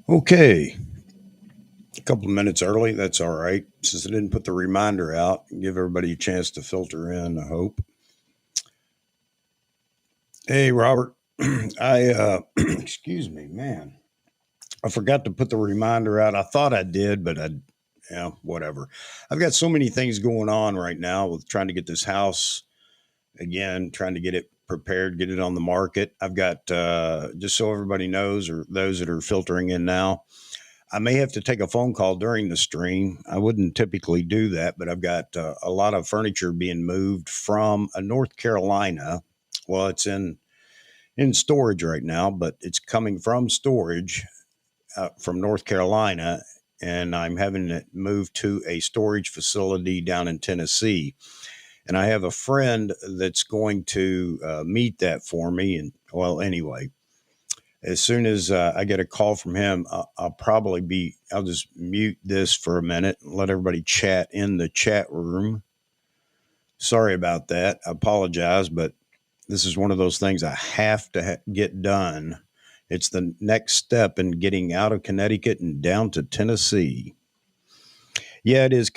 Okay, a couple of minutes early. That's all right. Since I didn't put the reminder out, give everybody a chance to filter in, I hope. Hey, Robert. Excuse me, man. I forgot to put the reminder out. I thought I did, but whatever. I've got so many things going on right now with trying to get this house again, trying to get it prepared, get it on the market. I've got, just so everybody knows, or those that are filtering in now, I may have to take a phone call during the stream. I wouldn't typically do that, but I've got a lot of furniture being moved from North Carolina. Well, it's in storage right now, but it's coming from storage from North Carolina, and I'm having it moved to a storage facility down in Tennessee. And I have a friend that's going to meet that for me. And well, anyway, as soon as I get a call from him, I'll just mute this for a minute and let everybody chat in the chat room. Sorry about that. I apologize, but this is one of those things I have to get done. It's the next step in getting out of Connecticut and down to Tennessee. Yeah, it is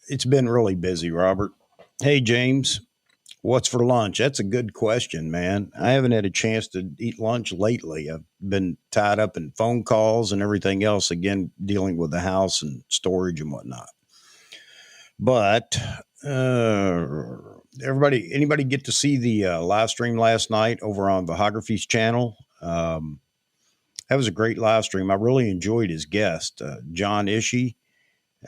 it's been really busy, Robert. Hey, James. What's for lunch? That's a good question, man. I haven't had a chance to eat lunch lately. I've been tied up in phone calls and everything else, again, dealing with the house and storage and whatnot. But anybody get to see the live stream last night over on Vahography's channel? That was a great live stream. I really enjoyed his guest, John Ishii.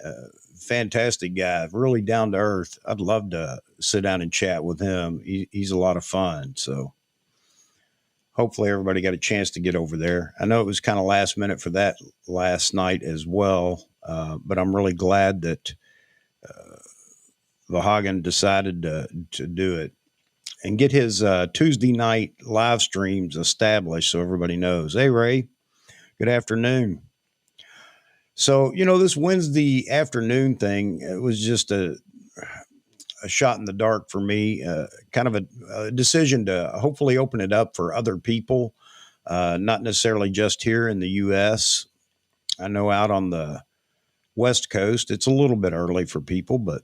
Uh, Fantastic guy, really down to earth. I'd love to sit down and chat with him. He's a lot of fun. So hopefully everybody got a chance to get over there. I know it was kind of last minute for that last night as well, but I'm really glad that uh, Vahagan decided to do it and get his Tuesday night live streams established so everybody knows. Hey, Ray, good afternoon. So, this Wednesday afternoon thing, it was just a shot in the dark for me, kind of a decision to hopefully open it up for other people, not necessarily just here in the U.S. I know out on the West Coast, it's a little bit early for people, but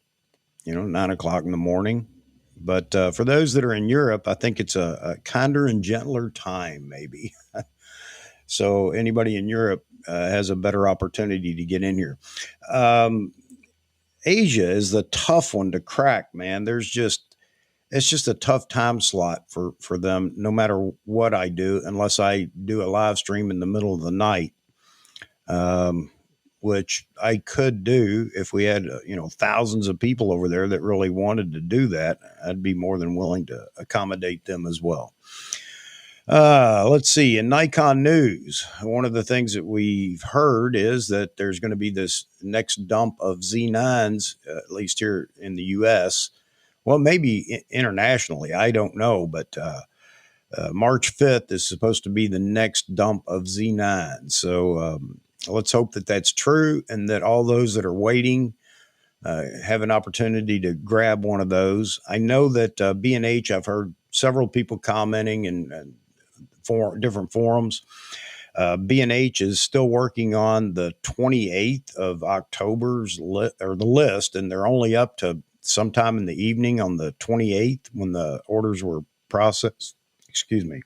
9 o'clock in the morning. But for those that are in Europe, I think it's a kinder and gentler time, maybe. So anybody in Europe has a better opportunity to get in here. Um, Asia is the tough one to crack, man. It's just a tough time slot for them no matter what I do, unless I do a live stream in the middle of the night, um, which I could do if we had thousands of people over there that really wanted to do that. I'd be more than willing to accommodate them as well. Let's see. In Nikon news, one of the things that we've heard is that there's going to be this next dump of Z9s, at least here in the U.S. Well, maybe internationally, I don't know, but March 5th is supposed to be the next dump of Z9. So let's hope that that's true and that all those that are waiting have an opportunity to grab one of those. I know that B&H, I've heard several people commenting and different forums. B&H is still working on the 28th of October's or the list, and they're only up to sometime in the evening on the 28th when the orders were processed. Excuse me.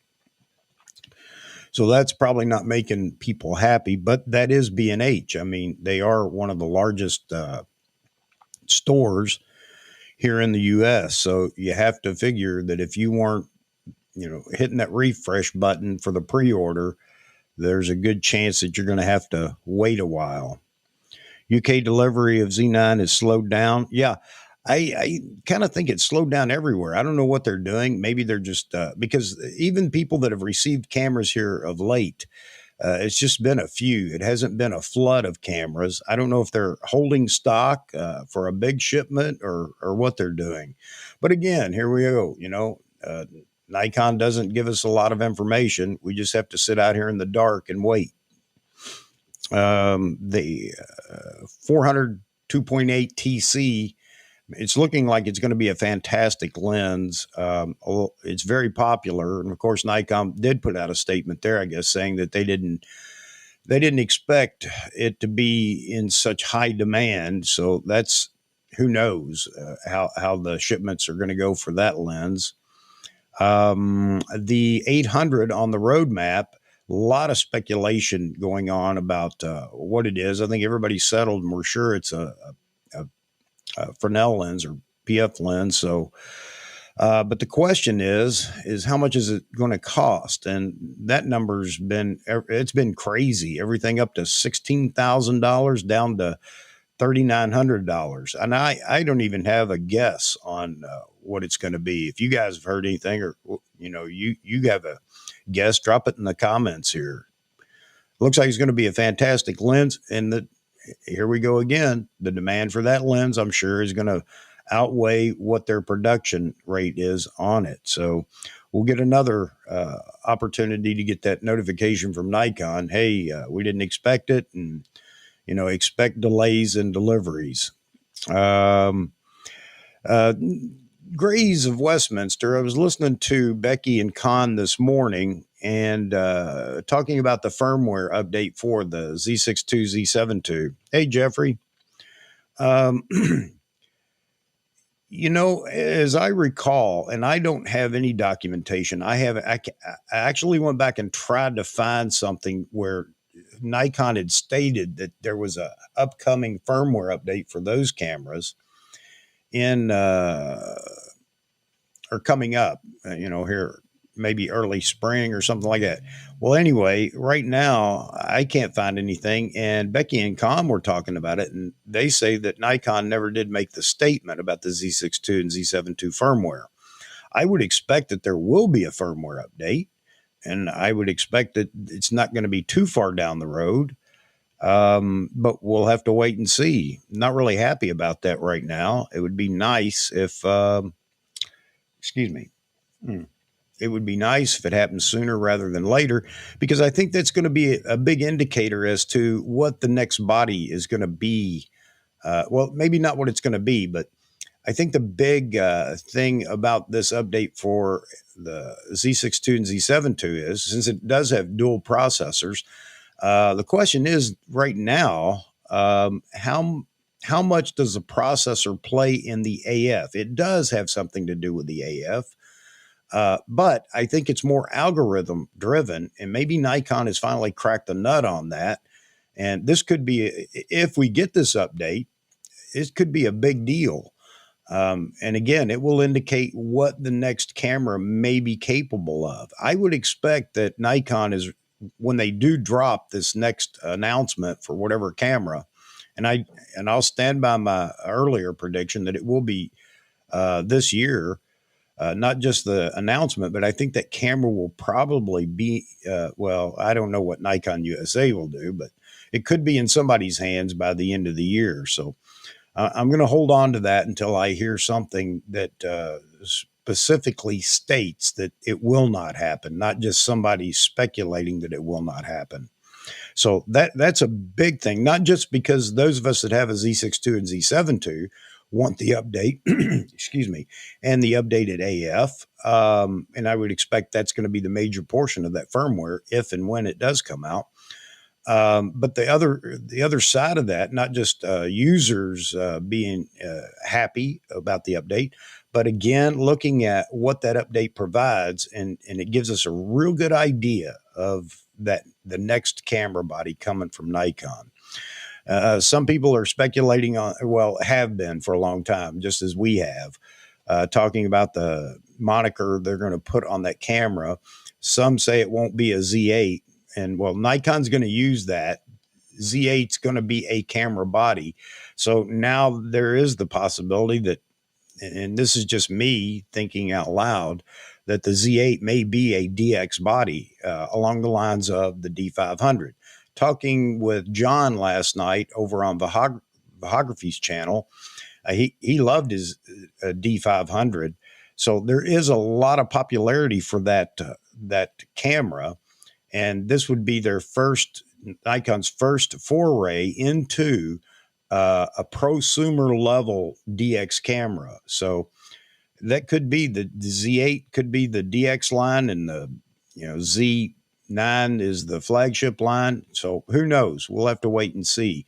So that's probably not making people happy, but that is B&H. I mean, they are one of the largest stores here in the U.S. So you have to figure that if you weren't, hitting that refresh button for the pre-order, there's a good chance that you're going to have to wait a while. UK delivery of Z9 is slowed down. Yeah, I kind of think it's slowed down everywhere. I don't know what they're doing. Maybe they're just because even people that have received cameras here of late, it's just been a few. It hasn't been a flood of cameras. I don't know if they're holding stock for a big shipment or what they're doing. But again, here we go. Nikon doesn't give us a lot of information. We just have to sit out here in the dark and wait. The 400 2.8 TC, it's looking like it's going to be a fantastic lens. It's very popular. And of course, Nikon did put out a statement there, I guess, saying that they didn't they didn't expect it to be in such high demand. So that's who knows how the shipments are going to go for that lens. The 800 on the roadmap, a lot of speculation going on about what it is. I think everybody's settled and we're sure it's a Fresnel lens or PF lens. So, but the question is how much is it going to cost? And that number's it's been crazy. Everything up to $16,000 down to $3,900. And I don't even have a guess on what it's going to be. If you guys have heard anything or, you have a guess, drop it in the comments here. Looks like it's going to be a fantastic lens. And here we go again. The demand for that lens, I'm sure, is going to outweigh what their production rate is on it. So we'll get another opportunity to get that notification from Nikon. Hey, we didn't expect it. And, expect delays in deliveries. Um, uh, Grays of Westminster, I was listening to Becky and Con this morning and talking about the firmware update for the Z62, Z72. Hey, Jeffrey. Um, as I recall, and I don't have any documentation, I actually went back and tried to find something where Nikon had stated that there was a upcoming firmware update for those cameras in or coming up, here maybe early spring or something like that. Well, anyway, right now I can't find anything, and Becky and Com were talking about it, and they say that Nikon never did make the statement about the Z62 and Z72 firmware. I would expect that there will be a firmware update, and I would expect that it's not going to be too far down the road. But we'll have to wait and see. Not really happy about that right now. It would be nice if, excuse me. It would be nice if it happened sooner rather than later, because I think that's going to be a big indicator as to what the next body is going to be. Well, maybe not what it's going to be, but I think the big thing about this update for the Z62 and Z72 is, since it does have dual processors, the question is right now, how much does the processor play in the AF? It does have something to do with the AF. But I think it's more algorithm driven, and maybe Nikon has finally cracked the nut on that. And this could be, if we get this update, it could be a big deal. And again, it will indicate what the next camera may be capable of. I would expect that Nikon is, when they do drop this next announcement for whatever camera, I'll stand by my earlier prediction that it will be this year. Not just the announcement, but I think that camera will probably be, well, I don't know what Nikon USA will do, but it could be in somebody's hands by the end of the year. So I'm going to hold on to that until I hear something that specifically states that it will not happen, not just somebody speculating that it will not happen. So that's a big thing, not just because those of us that have a Z62 and Z72 want the update, excuse me, and the updated AF. And I would expect that's going to be the major portion of that firmware if and when it does come out. But the other side of that, not just users being happy about the update, but again, looking at what that update provides, and it gives us a real good idea of the next camera body coming from Nikon. Some people are speculating on, well, have been for a long time, just as we have, talking about the moniker they're going to put on that camera. Some say it won't be a Z8. And well, Nikon's going to use that. Z8's going to be a camera body. So now there is the possibility that, and this is just me thinking out loud, that the Z8 may be a DX body along the lines of the D500. Talking with John last night over on Vahography's channel, he loved his D500. So there is a lot of popularity for that camera. And this would be Nikon's first foray into a prosumer level DX camera. So that could be the Z8 could be the DX line, and the Z Z9 is the flagship line. So who knows? We'll have to wait and see.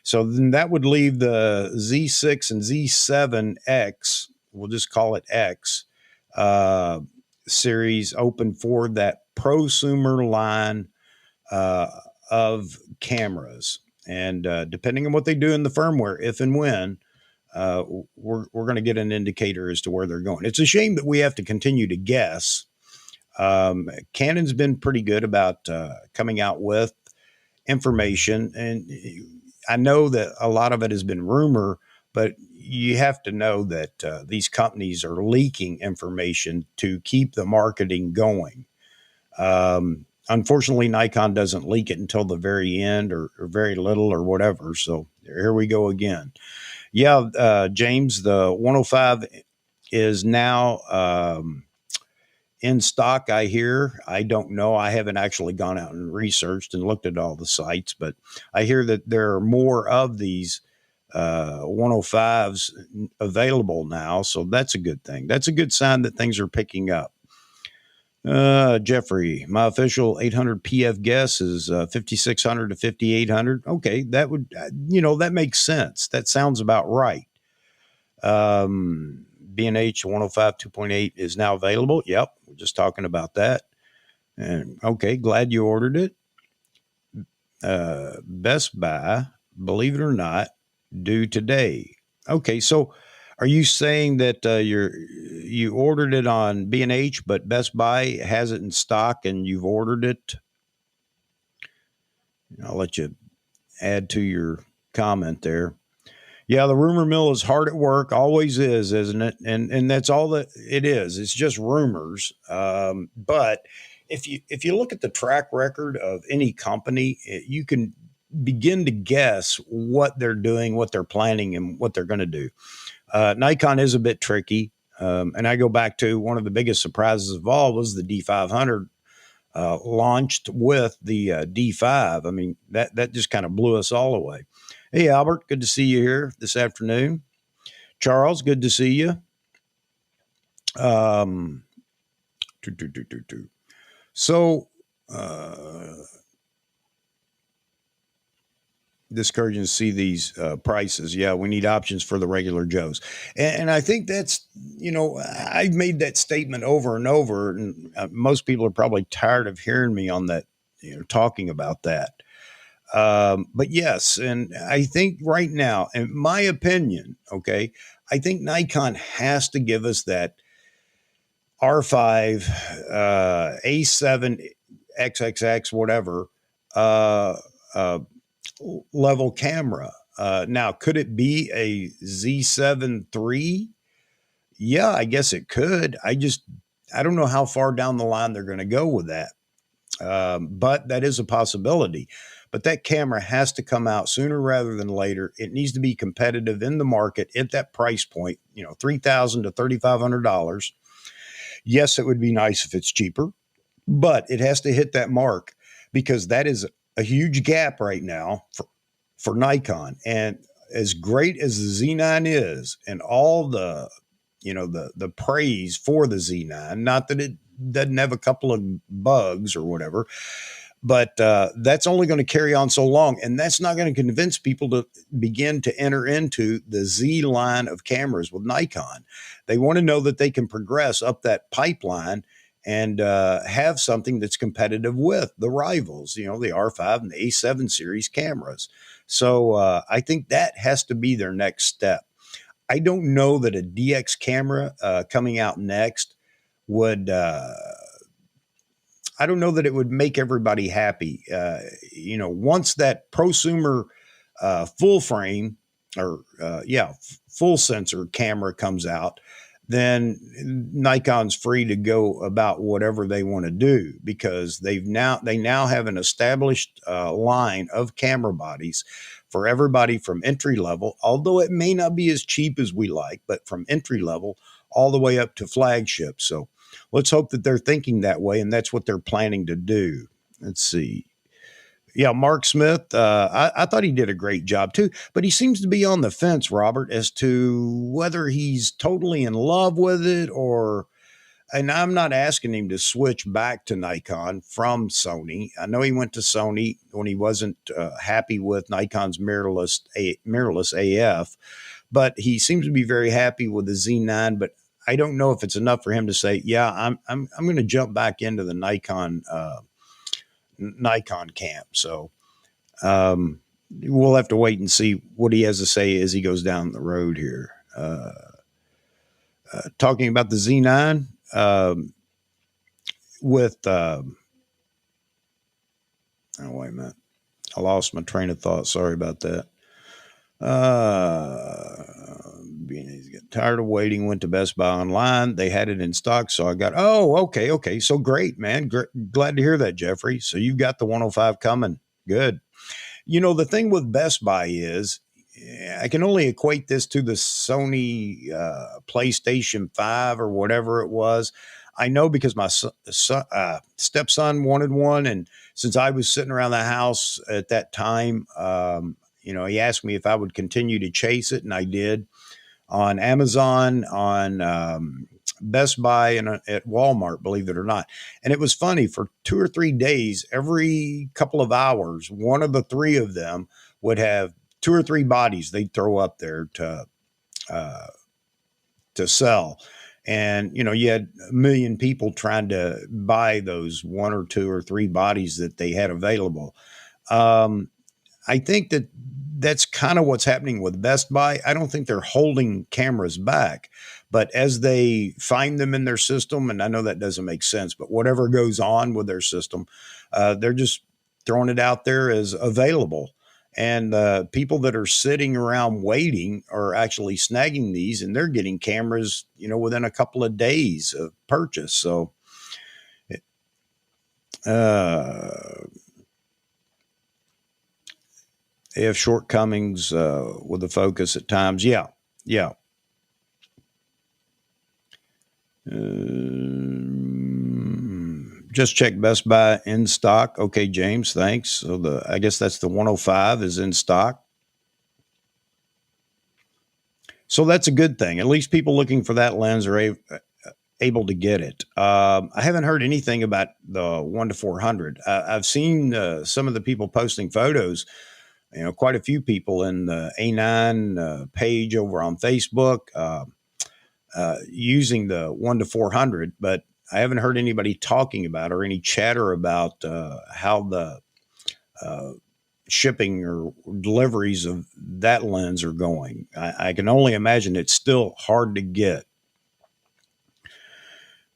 So then that would leave the Z6 and Z7X, we'll just call it X, uh, series open for that prosumer line uh, of cameras. And depending on what they do in the firmware, if and when, uh, we're going to get an indicator as to where they're going. It's a shame that we have to continue to guess. Canon's been pretty good about coming out with information, and I know that a lot of it has been rumor, but you have to know that these companies are leaking information to keep the marketing going. Unfortunately, Nikon doesn't leak it until the very end, or very little or whatever. So here we go again. Yeah, James, the 105 is now in stock, I hear. I don't know. I haven't actually gone out and researched and looked at all the sites, but I hear that there are more of these 105s available now. So that's a good thing. That's a good sign that things are picking up. Jeffrey, my official 800 PF guess is 5,600 to 5,800. Okay, that would, that makes sense. That sounds about right. B&H 105 2.8 is now available. Yep, we're just talking about that. And okay, glad you ordered it. Best Buy, believe it or not, due today. Okay, so are you saying that you ordered it on B&H, but Best Buy has it in stock and you've ordered it? I'll let you add to your comment there. Yeah, the rumor mill is hard at work, always is, isn't it? And that's all that it is. It's just rumors. But if you look at the track record of any company, you can begin to guess what they're doing, what they're planning, and what they're going to do. Nikon is a bit tricky, and I go back to one of the biggest surprises of all was the D500 launched with the D5. I mean, that just kind of blew us all away. Hey, Albert, good to see you here this afternoon. Charles, good to see you. So, discouraging to see these prices. Yeah, we need options for the regular Joes. And I think that's, I've made that statement over and over, and most people are probably tired of hearing me on that, talking about that. But yes, and I think right now, in my opinion, okay, I think Nikon has to give us that R5, A7, XXX, whatever, level camera. Now, could it be a Z7 III? Yeah, I guess it could. I don't know how far down the line they're going to go with that. But that is a possibility. But that camera has to come out sooner rather than later. It needs to be competitive in the market at that price point, $3,000 to $3,500. Yes, it would be nice if it's cheaper, but it has to hit that mark because that is a huge gap right now for Nikon. And as great as the Z9 is, and all the the praise for the Z9, not that it doesn't have a couple of bugs or whatever, but that's only going to carry on so long, and that's not going to convince people to begin to enter into the Z line of cameras with Nikon. They want to know that they can progress up that pipeline and have something that's competitive with the rivals, the R5 and the A7 series cameras. So I think that has to be their next step. I don't know that a DX camera coming out next would, I don't know that it would make everybody happy. Once that prosumer full frame or, full sensor camera comes out, then Nikon's free to go about whatever they want to do because they now have an established line of camera bodies for everybody from entry level, although it may not be as cheap as we like, but from entry level all the way up to flagship. So let's hope that they're thinking that way, and that's what they're planning to do. Let's see. Yeah, Mark Smith, I thought he did a great job too, but he seems to be on the fence, Robert, as to whether he's totally in love with it or and I'm not asking him to switch back to Nikon from Sony. I know he went to Sony when he wasn't happy with Nikon's mirrorless AF, but he seems to be very happy with the Z9. But I don't know if it's enough for him to say, "Yeah, I'm going to jump back into the Nikon camp." So we'll have to wait and see what he has to say as he goes down the road here. Talking about the Z9 with, oh, wait a minute. I lost my train of thought. Sorry about that. He's getting tired of waiting, went to Best Buy online. They had it in stock. So I got, oh, okay. Okay. So great, man. Glad to hear that, Jeffrey. So you've got the 105 coming. Good. The thing with Best Buy is I can only equate this to the Sony PlayStation 5 or whatever it was. I know because my stepson wanted one. And since I was sitting around the house at that time, he asked me if I would continue to chase it. And I did on Amazon, on Best Buy, and at Walmart, believe it or not. And it was funny, for 2 or 3 days, every couple of hours, one of the three of them would have 2 or 3 bodies they'd throw up there to sell. And, you had a million people trying to buy those 1 or 2 or 3 bodies that they had available. I think that's kind of what's happening with Best Buy. I don't think they're holding cameras back, but as they find them in their system, and I know that doesn't make sense, but whatever goes on with their system, they're just throwing it out there as available. And people that are sitting around waiting are actually snagging these, and they're getting cameras, within a couple of days of purchase. So, they have shortcomings with the focus at times. Yeah. Just check Best Buy in stock. Okay, James, thanks. So I guess that's the 105 is in stock. So that's a good thing. At least people looking for that lens are able to get it. I haven't heard anything about the 1-400. I've seen some of the people posting photos. Quite a few people in the A9 page over on Facebook using the 1-400, but I haven't heard anybody talking about or any chatter about how the shipping or deliveries of that lens are going. I can only imagine it's still hard to get.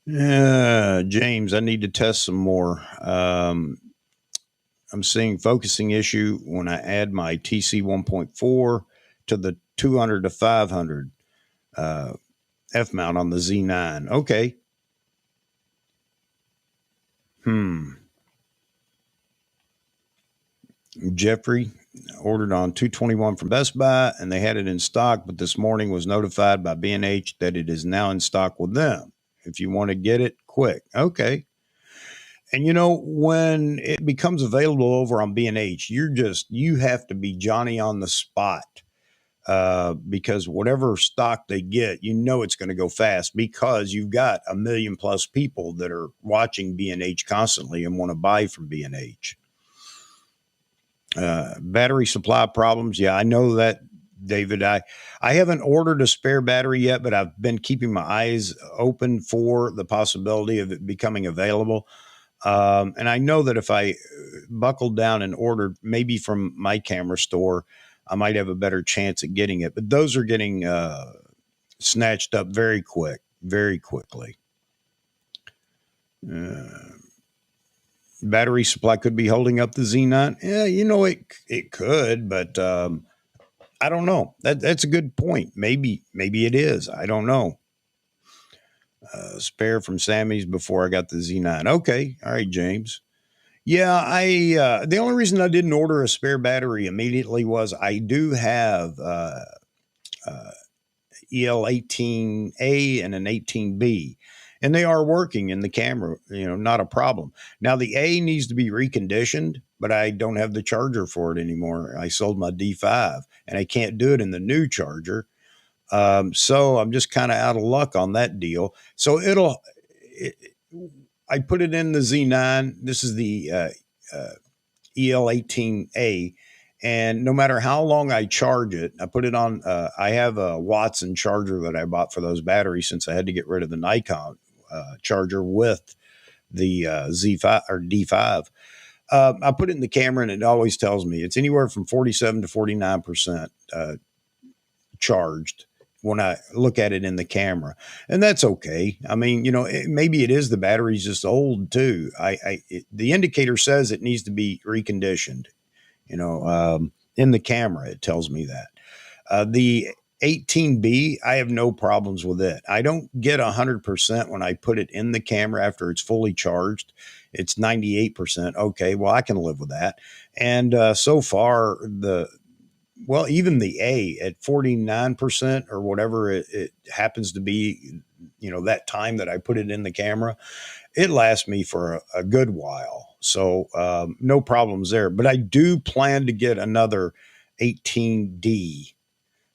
James, I need to test some more. I'm seeing focusing issue when I add my TC 1.4 to the 200 to 500 F mount on the Z9. Okay. Jeffrey ordered on 221 from Best Buy, and they had it in stock, but this morning was notified by B&H that it is now in stock with them. If you want to get it, quick. Okay. And when it becomes available over on B&H, you have to be Johnny on the spot, because whatever stock they get, it's going to go fast, because you've got 1 million plus people that are watching B&H constantly and want to buy from B&H. Battery supply problems. Yeah, I know that, David. I haven't ordered a spare battery yet, but I've been keeping my eyes open for the possibility of it becoming available. And I know that if I buckled down and ordered maybe from my camera store, I might have a better chance at getting it. But those are getting snatched up very quickly. Battery supply could be holding up the Z9. Yeah, it could, but I don't know. That's a good point. Maybe it is. I don't know. Spare from Sammy's before I got the Z9. Okay. All right, James. Yeah, the only reason I didn't order a spare battery immediately was I do have EL18A and an 18B, and they are working in the camera, not a problem. Now the A needs to be reconditioned, but I don't have the charger for it anymore. I sold my D5 and I can't do it in the new charger. So I'm just kind of out of luck on that deal. So I put it in the Z9. This is the EL18A. And no matter how long I charge it, I put it on. I have a Watson charger that I bought for those batteries since I had to get rid of the Nikon charger with the Z5 or D5. I put it in the camera and it always tells me it's anywhere from 47 to 49% charged when I look at it in the camera. And that's okay. I mean, maybe it is the battery's just old too. The indicator says it needs to be reconditioned, in the camera, it tells me that. The 18B, I have no problems with it. I don't get 100% when I put it in the camera after it's fully charged. It's 98%. Okay, well, I can live with that. And so far, even the A at 49% or whatever it happens to be, that time that I put it in the camera, it lasts me for a good while. So no problems there. But I do plan to get another 18D.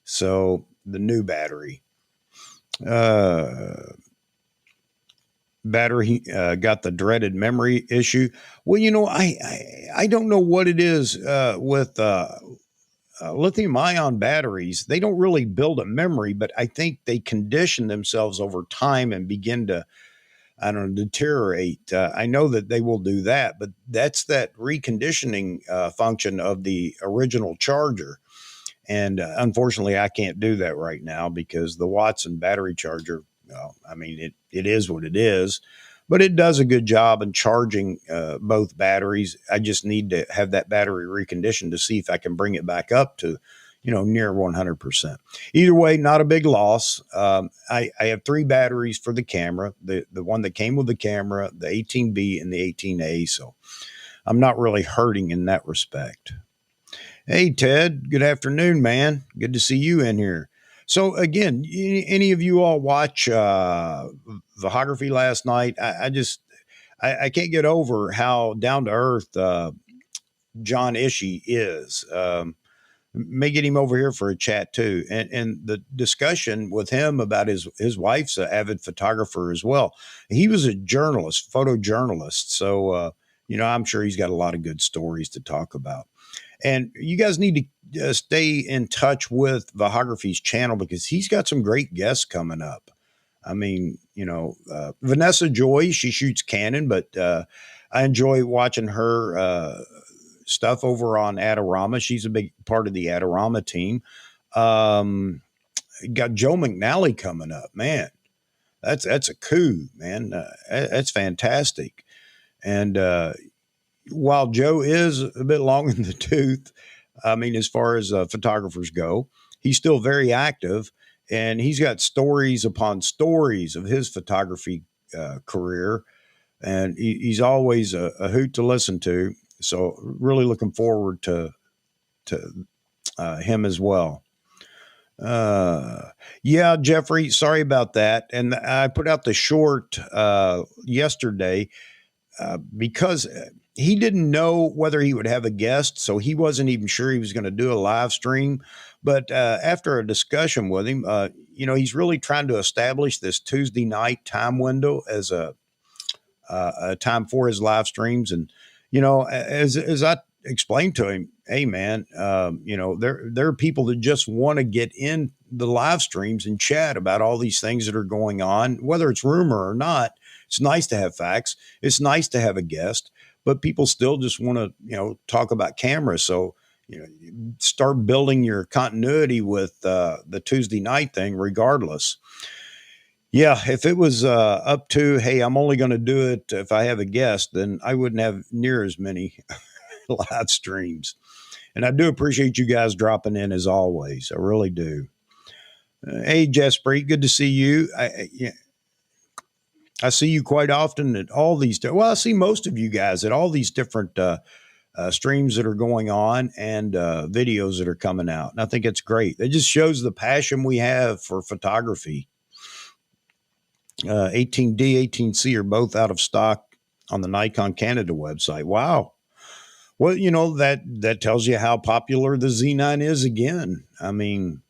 So the new battery. Battery got the dreaded memory issue. Well, I don't know what it is with lithium ion batteries. They don't really build a memory, but I think they condition themselves over time and begin to, I don't know, deteriorate. I know that they will do that, but that's that reconditioning function of the original charger. And unfortunately, I can't do that right now because the Watson battery charger, it is what it is, but it does a good job in charging both batteries. I just need to have that battery reconditioned to see if I can bring it back up to, near 100%. Either way, not a big loss. I have 3 batteries for the camera, the one that came with the camera, the 18B and the 18A. So I'm not really hurting in that respect. Hey, Ted, good afternoon, man. Good to see you in here. So again, any of you all watch photography last night? I can't get over how down to earth John Ishii is. May get him over here for a chat too, and the discussion with him about his wife's an avid photographer as well. He was a journalist, photojournalist, so I'm sure he's got a lot of good stories to talk about. And you guys need to stay in touch with Vahography's channel because he's got some great guests coming up. I mean, Vanessa Joy, she shoots Canon, but I enjoy watching her stuff over on Adorama. She's a big part of the Adorama team. Got Joe McNally coming up, man. That's a coup, man. That's fantastic. And while Joe is a bit long in the tooth, I mean, as far as photographers go, he's still very active, and he's got stories upon stories of his photography career, and he's always a hoot to listen to. So, really looking forward to him as well. Yeah, Jeffrey, sorry about that. And I put out the short yesterday because he didn't know whether he would have a guest, so he wasn't even sure he was going to do a live stream. But after a discussion with him, he's really trying to establish this Tuesday night time window as a time for his live streams. And as I explained to him, hey man, there are people that just want to get in the live streams and chat about all these things that are going on, whether it's rumor or not. It's nice to have facts. It's nice to have a guest, but people still just want to, talk about cameras. So, start building your continuity with the Tuesday night thing, regardless. Yeah, if it was up to, hey, I'm only going to do it if I have a guest, then I wouldn't have near as many live streams. And I do appreciate you guys dropping in as always. I really do. Hey, Jespre, good to see you. I see you quite often at all these. I see most of you guys at all these different streams that are going on and videos that are coming out. And I think it's great. It just shows the passion we have for photography. 18D, 18C are both out of stock on the Nikon Canada website. Wow. Well, that tells you how popular the Z9 is again. I mean,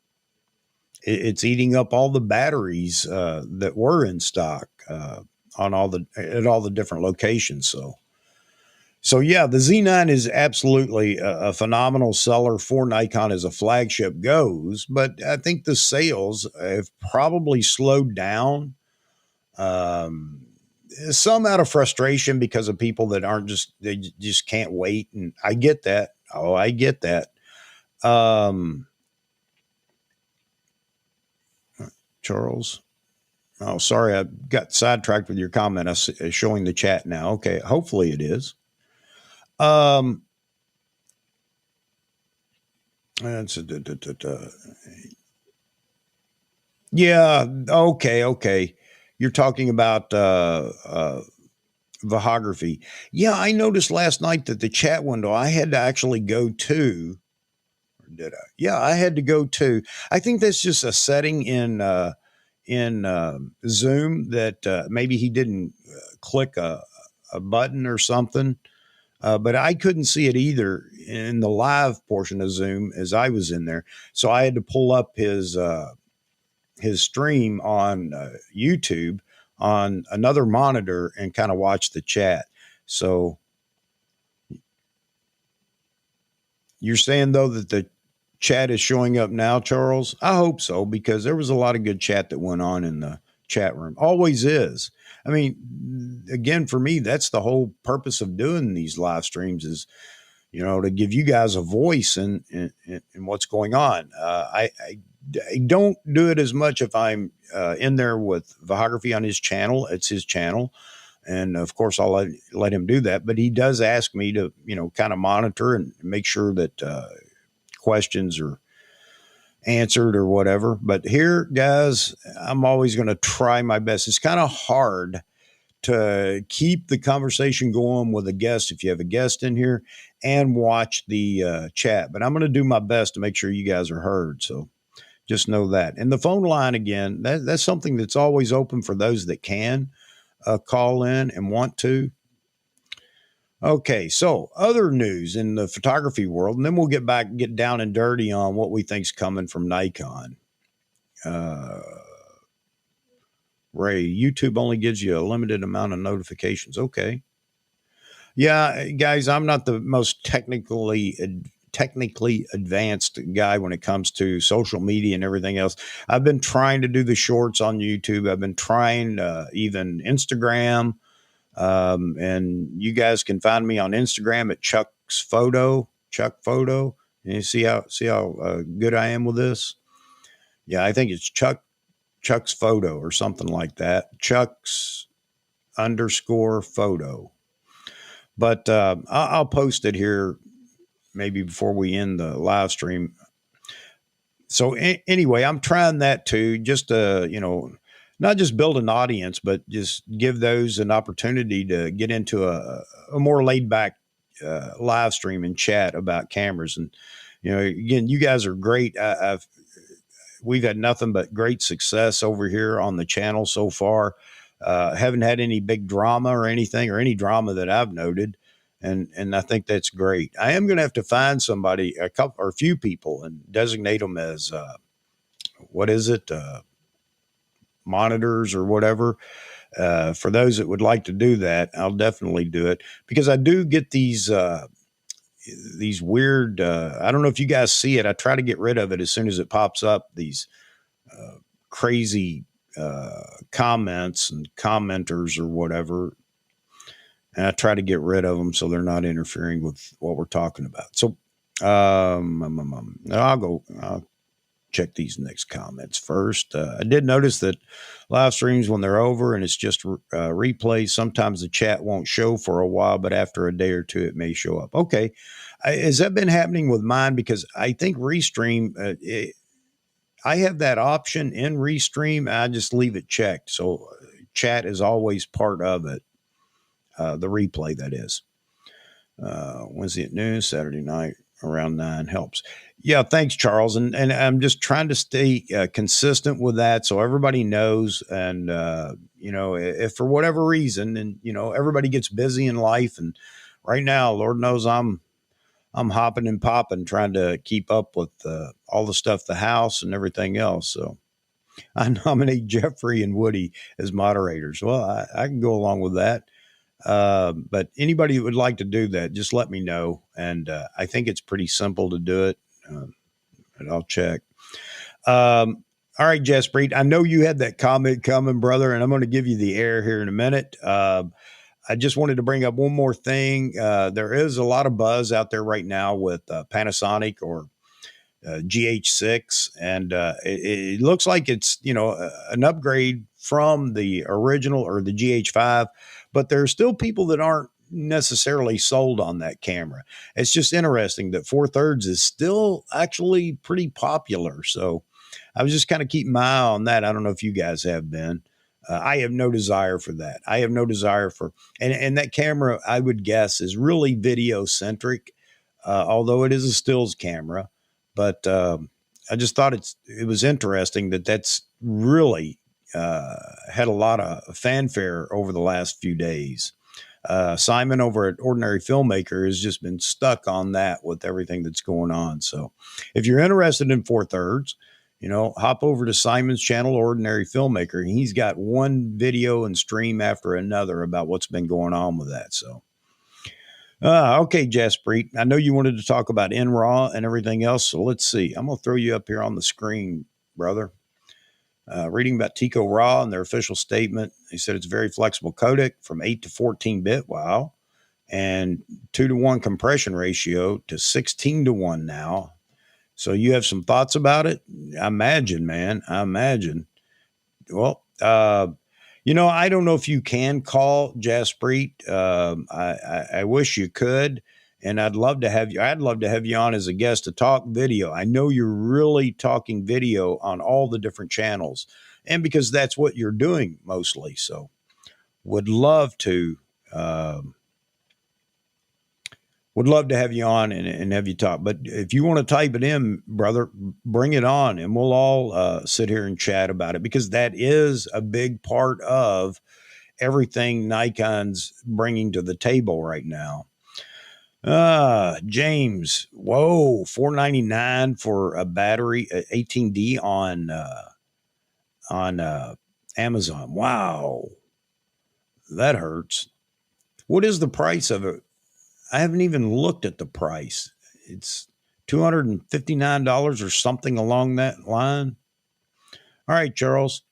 it's eating up all the batteries that were in stock on all the different locations. So yeah, the Z9 is absolutely a phenomenal seller for Nikon as a flagship goes, but I think the sales have probably slowed down. Um, some out of frustration because of people that aren't they just can't wait, and I get that. Oh, I get that. Um, Charles. Oh, sorry, I got sidetracked with your comment. I see, showing the chat now. Okay, hopefully it is. Um, yeah. Okay. Okay. You're talking about Vahography. Yeah, I noticed last night that the chat window I had to actually go to. Or did I? Yeah, I had to go to. I think that's just a setting in Zoom that maybe he didn't click a button or something. But I couldn't see it either in the live portion of Zoom as I was in there. So I had to pull up his stream on YouTube on another monitor and kind of watch the chat. So you're saying though that the chat is showing up now, Charles? I hope so, because there was a lot of good chat that went on in the chat room. Always is. I mean, again, for me, that's the whole purpose of doing these live streams is, to give you guys a voice in what's going on. I don't do it as much if I'm in there with Vahography on his channel. It's his channel. And of course, I'll let him do that. But he does ask me to, kind of monitor and make sure that questions are answered or whatever. But here, guys, I'm always going to try my best. It's kind of hard to keep the conversation going with a guest if you have a guest in here and watch the chat. But I'm going to do my best to make sure you guys are heard. So just know that. And the phone line, again, that's something that's always open for those that can call in and want to. Okay, so other news in the photography world, and then we'll get down and dirty on what we think's coming from Nikon. Ray, YouTube only gives you a limited amount of notifications. Okay. Yeah, guys, I'm not the most technically advanced guy when it comes to social media and everything else. I've been trying to do the shorts on YouTube. I've been trying even Instagram. And you guys can find me on Instagram at Chuck Photo. And you see how good I am with this. Yeah, I think it's Chuck's Photo or something like that. Chuck's _ photo. But I'll post it here maybe before we end the live stream. So anyway, I'm trying that too, just to, not just build an audience, but just give those an opportunity to get into a more laid back live stream and chat about cameras. And, again, you guys are great. We've had nothing but great success over here on the channel so far. Haven't had any big drama or anything, or any drama that I've noted. And I think that's great. I am going to have to find somebody, a couple or a few people, and designate them as, monitors or whatever. For those that would like to do that, I'll definitely do it, because I do get these weird, I don't know if you guys see it. I try to get rid of it as soon as it pops up, these crazy comments and commenters or whatever. And I try to get rid of them so they're not interfering with what we're talking about. So I'll check these next comments first. I did notice that live streams, when they're over and it's just replays, sometimes the chat won't show for a while, but after a day or two, it may show up. Okay. Has that been happening with mine? Because I think Restream, I have that option in Restream. I just leave it checked. So chat is always part of it. The replay, that is. Wednesday at noon, Saturday night around 9 helps. Yeah, thanks, Charles. And I'm just trying to stay consistent with that so everybody knows. And, if for whatever reason, and, everybody gets busy in life. And right now, Lord knows I'm hopping and popping, trying to keep up with all the stuff, the house and everything else. So I nominate Jeffrey and Woody as moderators. Well, I can go along with that. But anybody that would like to do that, just let me know. And I think it's pretty simple to do it. And I'll check. All right, Jaspreet, I know you had that comment coming, brother, and I'm going to give you the air here in a minute. I just wanted to bring up one more thing. There is a lot of buzz out there right now with Panasonic or GH6, and it looks like it's an upgrade from the original or the GH5, but there are still people that aren't necessarily sold on that camera. It's just interesting that 4/3 is still actually pretty popular. So I was just kind of keeping my eye on that. I don't know if you guys have been. I have no desire for that. I have no desire for, and that camera, I would guess, is really video centric, although it is a stills camera. But I just thought it was interesting that that's really had a lot of fanfare over the last few days. Simon over at Ordinary Filmmaker has just been stuck on that with everything that's going on. So if you're interested in 4/3, hop over to Simon's channel, Ordinary Filmmaker. He's got one video and stream after another about what's been going on with that. So, okay, Jaspreet, I know you wanted to talk about NRAW and everything else. So let's see. I'm going to throw you up here on the screen, brother. Reading about Tico Raw and their official statement. They said it's a very flexible codec from 8 to 14-bit. Wow. And 2-to-1 compression ratio to 16-to-1 now. So you have some thoughts about it? I imagine, man. I imagine. Well, I don't know if you can call Jaspreet. I wish you could, and I'd love to have you. I'd love to have you on as a guest to talk video. I know you're really talking video on all the different channels, and because that's what you're doing mostly. So, would love to. Would love to have you on and have you talk. But if you want to type it in, brother, bring it on and we'll all sit here and chat about it, because that is a big part of everything Nikon's bringing to the table right now. James, whoa, $499 for a battery, 18D on Amazon. Wow, that hurts. What is the price of it? I haven't even looked at the price. It's $259 or something along that line. All right, Charles.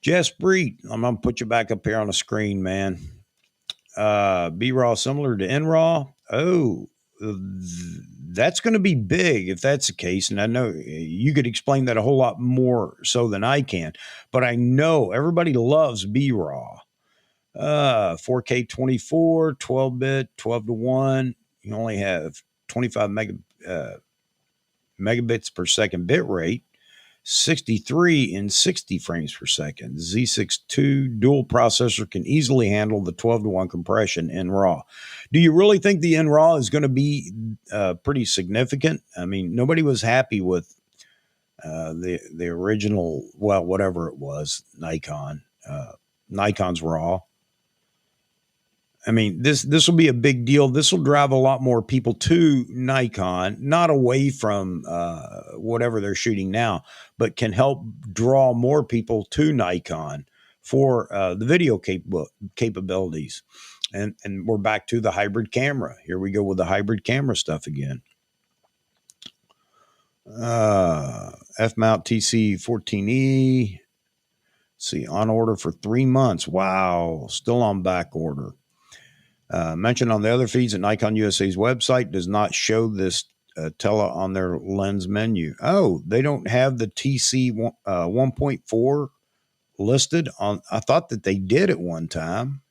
Jaspreet, I'm going to put you back up here on the screen, man. B-RAW similar to NRAW. Oh, that's going to be big if that's the case. And I know you could explain that a whole lot more so than I can. But I know everybody loves B-RAW. 4K 24, 12-bit, 12-to-1. You only have 25 megabits per second bit rate, 63 and 60 frames per second. Z6 dual processor can easily handle the 12-to-1 compression in RAW. Do you really think the NRAW is going to be pretty significant? I mean, nobody was happy with the original, well, whatever it was, Nikon's RAW. I mean, this will be a big deal. This will drive a lot more people to Nikon, not away from whatever they're shooting now, but can help draw more people to Nikon for the video capabilities. And we're back to the hybrid camera. Here we go with the hybrid camera stuff again. F-mount TC14E. See, on order for 3 months. Wow, still on back order. Mentioned on the other feeds at Nikon USA's website does not show this tele on their lens menu. Oh, they don't have the TC 1.4 listed on. I thought that they did at one time.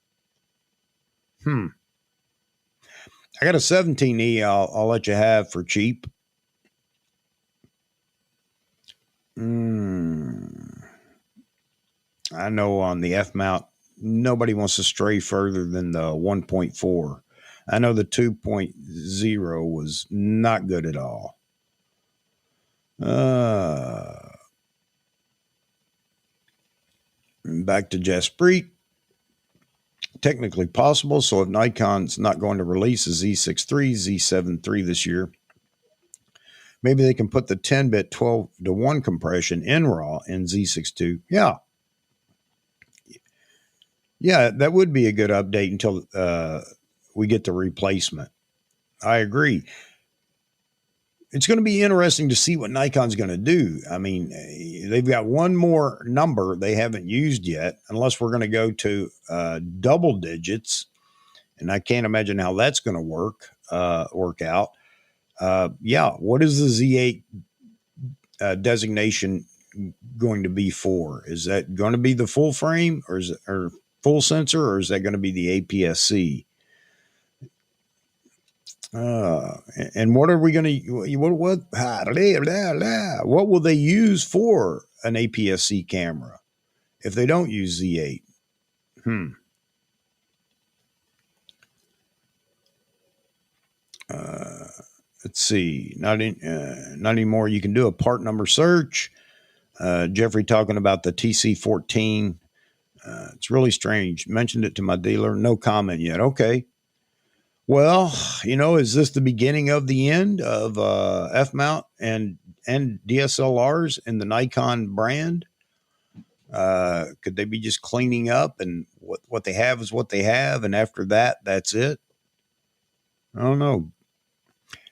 I got a 17E. I'll let you have for cheap. I know on the F mount, nobody wants to stray further than the 1.4. I know the 2.0 was not good at all. Back to Jaspreet. Technically possible. So if Nikon's not going to release a Z6 III, Z7 III this year, Maybe they can put the 10-bit 12-to-1 compression in RAW in Z62. Yeah, yeah, that would be a good update until we get the replacement. I agree. It's going to be interesting to see what Nikon's going to do. I mean, they've got one more number they haven't used yet, unless we're going to go to double digits, and I can't imagine how that's going to work out. Yeah, what is the Z8 designation going to be for? Is that going to be the full frame, or is it or full sensor, or is that going to be the APS-C? And what are we going to what will they use for an APS-C camera if they don't use Z8? Hmm. Uh, let's see. Not anymore. You can do a part number search. Jeffrey talking about the TC14. It's really strange. Mentioned it to my dealer. No comment yet. Okay. Well, is this the beginning of the end of F mount and DSLRs in the Nikon brand? Could they be just cleaning up, and what they have is what they have, and after that, that's it? I don't know.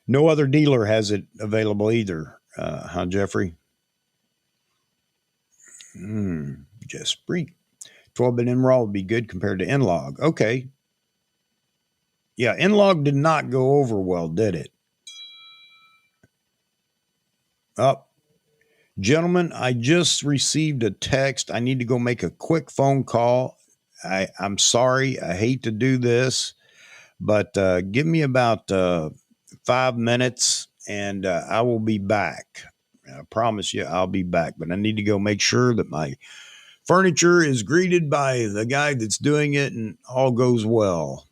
No other dealer has it available either, huh, Jeffrey? Jeffrey. 12-bit NRAW would be good compared to Nlog. Okay. Yeah, Nlog did not go over well, did it? Oh, gentlemen, I just received a text. I need to go make a quick phone call. I'm sorry. I hate to do this, but give me about 5 minutes and I will be back. I promise you I'll be back, but I need to go make sure that my furniture is greeted by the guy that's doing it and all goes well.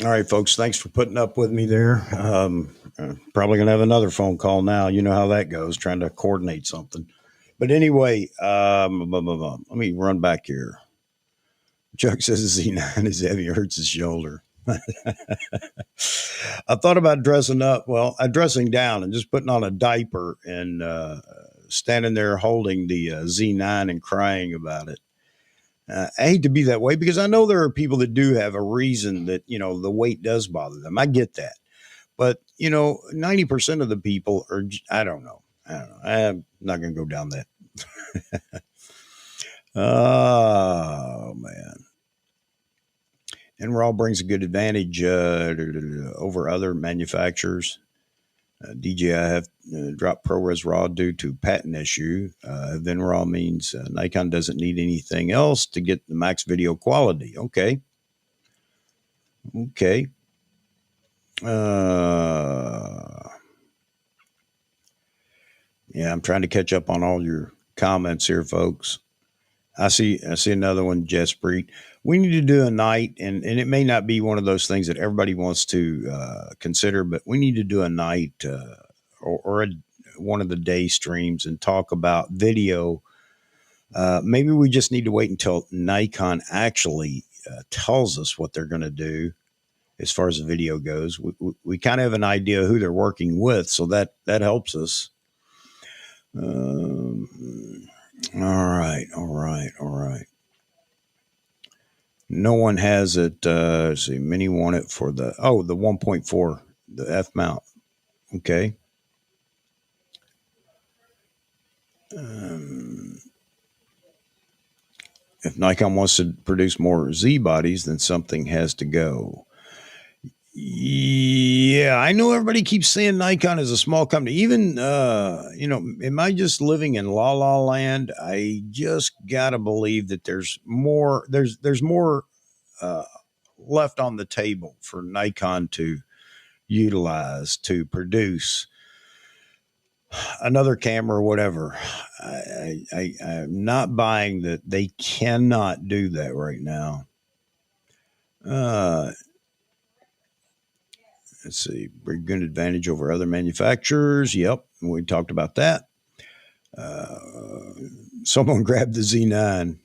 All right, folks. Thanks for putting up with me there. Probably gonna have another phone call now. You know how that goes, trying to coordinate something. But anyway, let me run back here. Chuck says Z9 is heavy, hurts his shoulder. I thought about dressing up. Well, I'm dressing down and just putting on a diaper and standing there holding the Z9 and crying about it. I hate to be that way because I know there are people that do have a reason that, the weight does bother them. I get that. But, 90% of the people are, I don't know. I don't know. I'm not going to go down that. Oh, man. And Raw brings a good advantage over other manufacturers. DJI have dropped ProRes RAW due to patent issue. Then RAW means Nikon doesn't need anything else to get the max video quality. Okay. Yeah, I'm trying to catch up on all your comments here, folks. I see another one, Jesprit. We need to do a night, and it may not be one of those things that everybody wants to consider, but we need to do a night one of the day streams and talk about video. Maybe we just need to wait until Nikon actually tells us what they're going to do as far as the video goes. We kind of have an idea who they're working with, so that helps us. All right. No one has it. Let's see, many want it for the 1.4, the F mount. Okay. If Nikon wants to produce more Z bodies, then something has to go. Yeah, I know everybody keeps saying Nikon is a small company. Even, am I just living in la la land? I just gotta believe that there's more. There's more left on the table for Nikon to utilize to produce another camera or whatever. I'm not buying that they cannot do that right now. Let's see, bring good advantage over other manufacturers. Yep, we talked about that. Someone grabbed the Z9.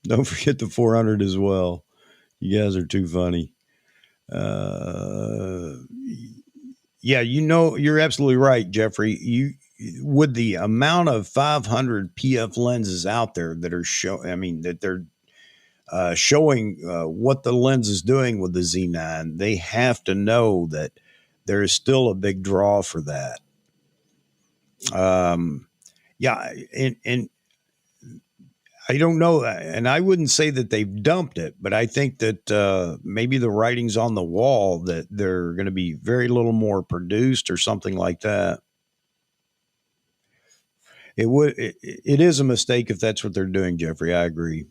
Don't forget the 400 as well. You guys are too funny. Yeah, you're absolutely right, Jeffrey. With the amount of 500 PF lenses out there that are that they're showing what the lens is doing with the Z9, they have to know that there is still a big draw for that. Yeah, and I don't know, and I wouldn't say that they've dumped it, but I think that maybe the writing's on the wall that they're going to be very little more produced or something like that. It is a mistake if that's what they're doing, Jeffrey. I agree.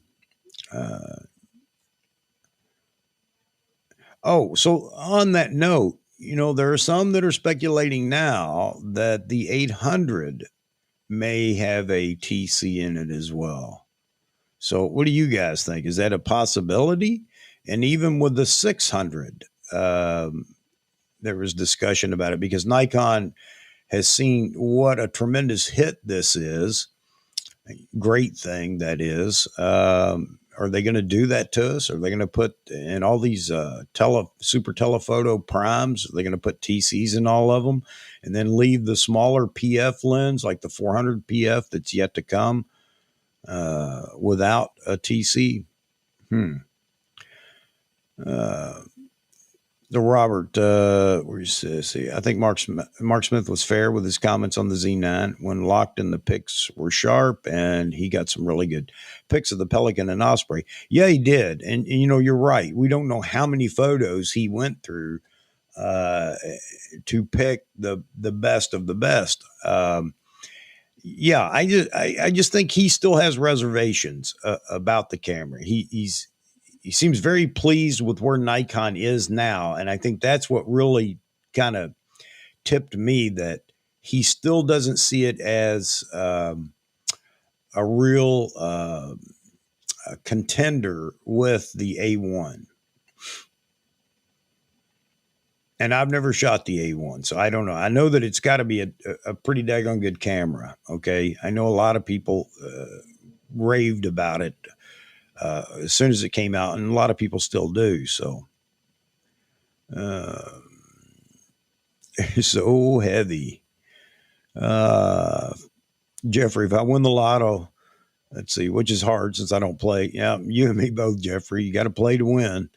So on that note, there are some that are speculating now that the 800 may have a TC in it as well. So what do you guys think? Is that a possibility? And even with the 600, there was discussion about it because Nikon has seen what a tremendous hit this is. Great thing that is. Are they going to do that to us? Are they going to put in all these super telephoto primes? Are they going to put TCs in all of them and then leave the smaller PF lens like the 400 PF that's yet to come without a TC? The Robert, where you see, I think Mark Smith was fair with his comments on the Z9 when locked in. The pics were sharp, and he got some really good pics of the Pelican and Osprey. Yeah, he did, and you're right. We don't know how many photos he went through to pick the best of the best. Yeah, I just think he still has reservations about the camera. He seems very pleased with where Nikon is now. And I think that's what really kind of tipped me that he still doesn't see it as a real contender with the A1. And I've never shot the A1, so I don't know. I know that it's got to be a pretty daggone good camera. Okay. I know a lot of people raved about it as soon as it came out, and a lot of people still do. So, uh, it's so heavy. Uh, Jeffrey, if I win the lotto, let's see, which is hard since I don't play. Yeah, you and me both, Jeffrey. You got to play to win.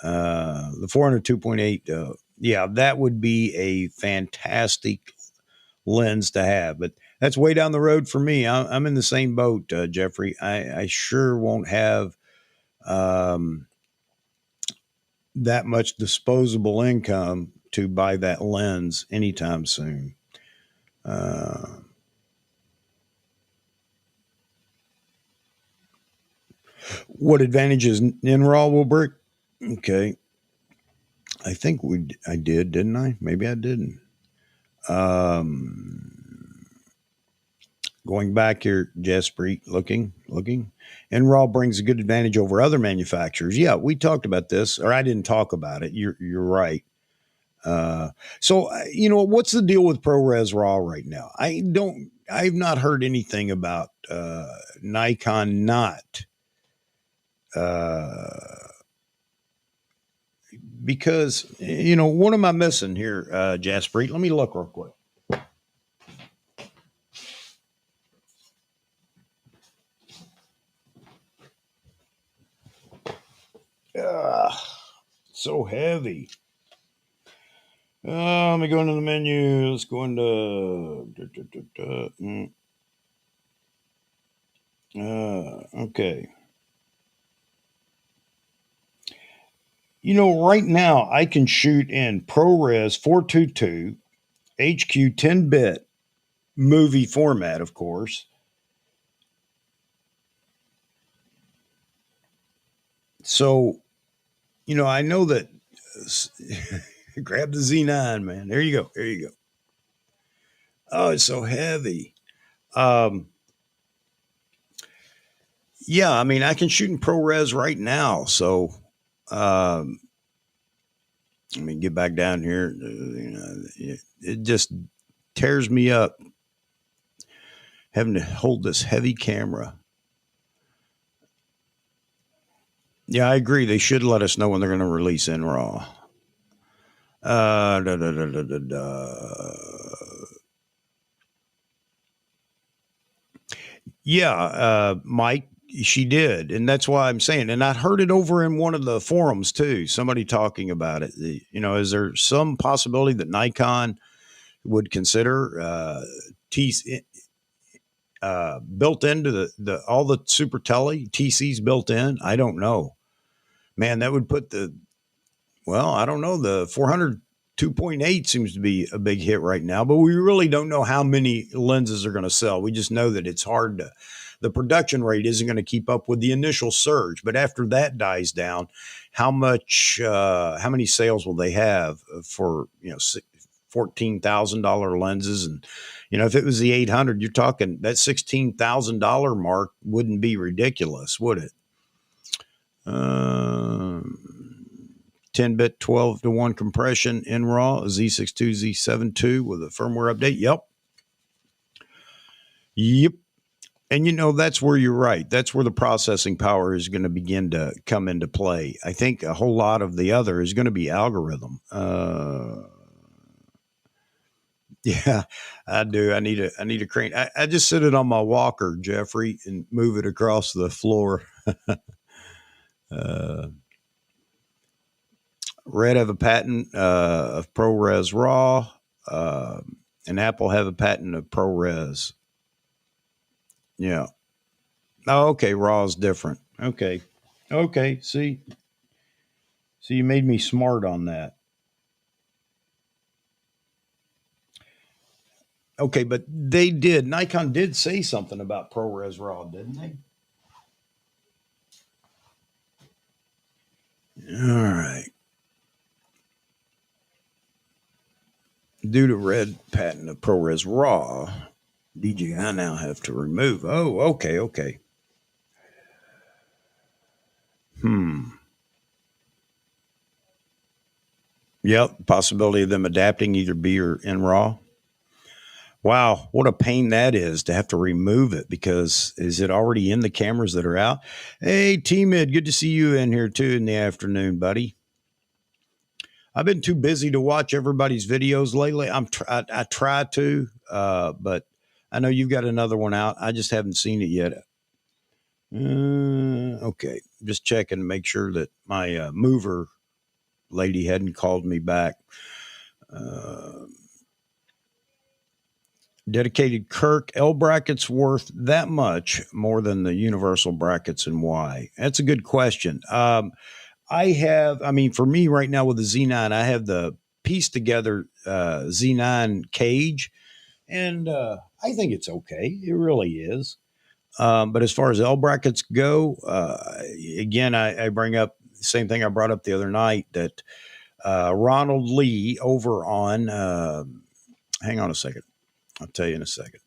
The 402.8, yeah, that would be a fantastic lens to have, but that's way down the road for me. I'm in the same boat, Jeffrey. I sure won't have um, that much disposable income to buy that lens anytime soon. Uh, what advantages in raw will brick? Okay, I think I did, didn't I? Maybe I didn't. Um, Going back here, Jaspreet, looking. NRAW brings a good advantage over other manufacturers. Yeah, we talked about this, or I didn't talk about it. You're right. What's the deal with ProRes RAW right now? I've not heard anything about Nikon not uh, because what am I missing here, Jaspreet? Let me look real quick. So heavy. Let me go into the menu. Let's go into. Okay. Right now I can shoot in ProRes 422 HQ 10-bit movie format, of course. So, I know that. Grab the Z9, man. There you go. There you go. Oh, it's so heavy. Um, yeah, I mean, I can shoot in ProRes right now. So, um, let me get back down here. It just tears me up having to hold this heavy camera. Yeah, I agree. They should let us know when they're going to release in RAW. Da, da, da, da, da, da. Yeah, Mike, she did, and that's why I'm saying. And I heard it over in one of the forums too. Somebody talking about it. Is there some possibility that Nikon would consider T built into the all the super tele TCs built in? I don't know, man. That would put I don't know. The 400 2.8 seems to be a big hit right now, but we really don't know how many lenses are going to sell. We just know that it's hard to, the production rate isn't going to keep up with the initial surge. But after that dies down, how many sales will they have for, $14,000 lenses? And, if it was the 800, you're talking that $16,000 mark wouldn't be ridiculous, would it? 10-bit 12-to-1 compression in RAW, Z62, Z72 with a firmware update. Yep. And that's where you're right. That's where the processing power is going to begin to come into play. I think a whole lot of the other is going to be algorithm. Yeah, I do. I need a crane. I just sit it on my walker, Jeffrey, and move it across the floor. Red have a patent of ProRes RAW, and Apple have a patent of ProRes. Yeah. Oh, okay. RAW is different. Okay. Okay. See, you made me smart on that. Okay, but Nikon did say something about ProRes RAW, didn't they? All right. Due to red patent of ProRes RAW, DJI now have to remove. Oh, okay, okay. Hmm. Yep. Possibility of them adapting either B or in RAW. Wow, what a pain that is to have to remove it because is it already in the cameras that are out? Hey, T-Mid, good to see you in here too in the afternoon, buddy. I've been too busy to watch everybody's videos lately. I try to, but I know you've got another one out. I just haven't seen it yet. Okay, just checking to make sure that my mover lady hadn't called me back. Uh, Dedicated Kirk, L brackets worth that much more than the universal brackets, and why? That's a good question. I mean, for me right now with the Z9, I have the piece together Z9 cage, and I think it's okay. It really is. But as far as L brackets go, again, I bring up the same thing I brought up the other night that Ronald Lee over on, hang on a second. I'll tell you in a second.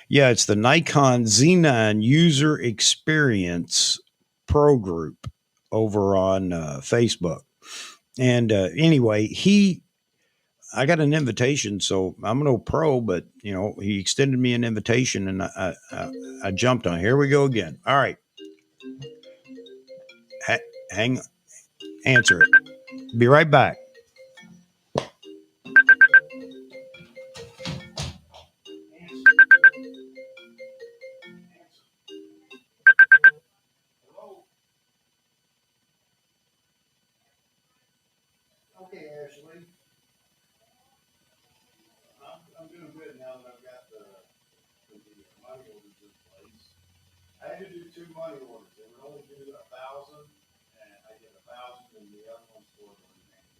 Yeah, it's the Nikon Z9 User Experience Pro Group over on Facebook. And anyway, I got an invitation, so I'm no pro, but he extended me an invitation, and I jumped on. Here we go again. All right, hang, answer it. Be right back. Okay, Ashley, I'm doing good now that I've got the money orders in place. I had to do two money orders. They would only do 1,000, and I get 1,000, and the other one's for the remaining.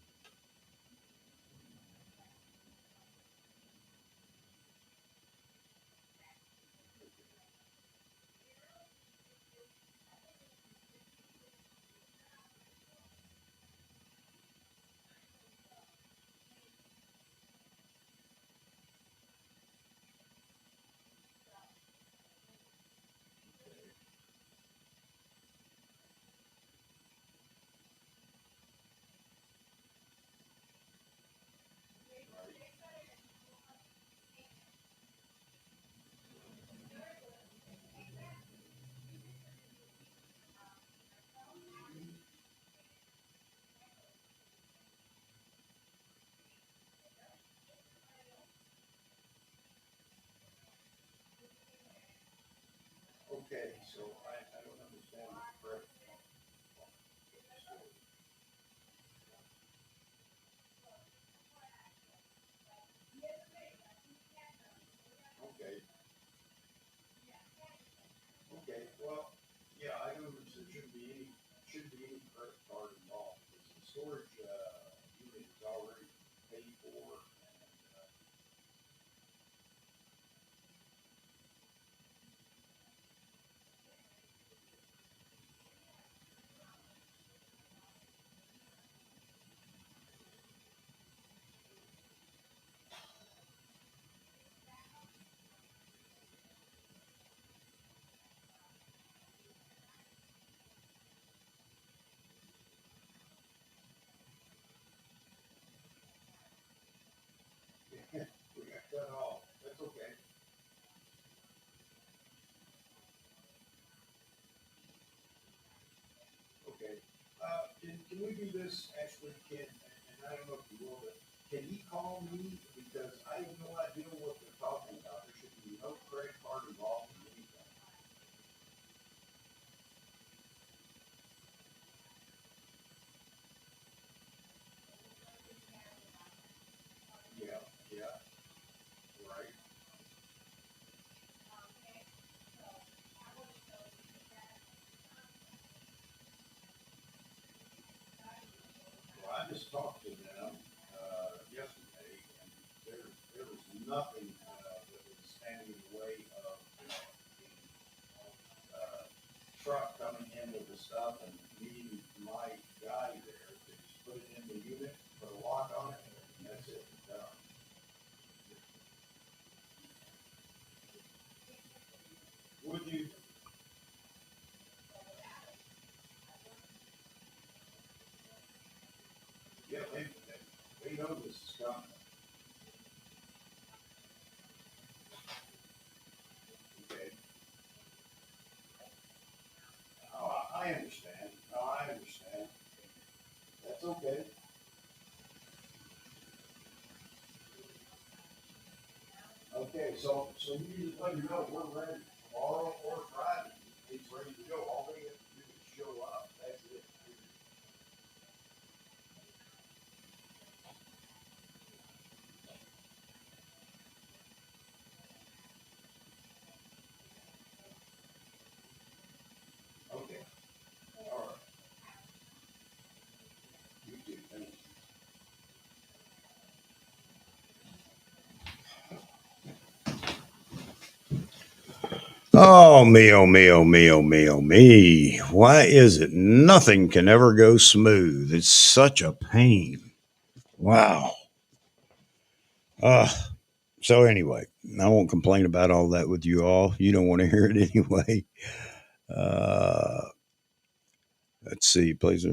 Okay, so I don't understand the correct. Okay, okay, well, yeah, I know there shouldn't be any credit card involved because the storage unit is already paid for. And, we got cut off. That's okay. Okay. Can we do this, Ashley? And I don't know if you will, but can he call me? Because I have no idea what they're talking about. There should be no credit card involved in anything. Yeah, yeah, right. Well, I just talked to them yesterday, know this is coming. Okay. Oh, I understand. No, I understand. That's okay. Okay, so you just let me know we're ready tomorrow or Friday. It's ready to go. All they have to do is show up. That's it. Okay. All right. You too. Thank you. Oh me, oh me, oh me, oh me, oh me. Why is it nothing can ever go smooth? It's such a pain. Wow. Uh, so anyway, I won't complain about all that with you all. You don't want to hear it anyway. Uh, let's see. Plays.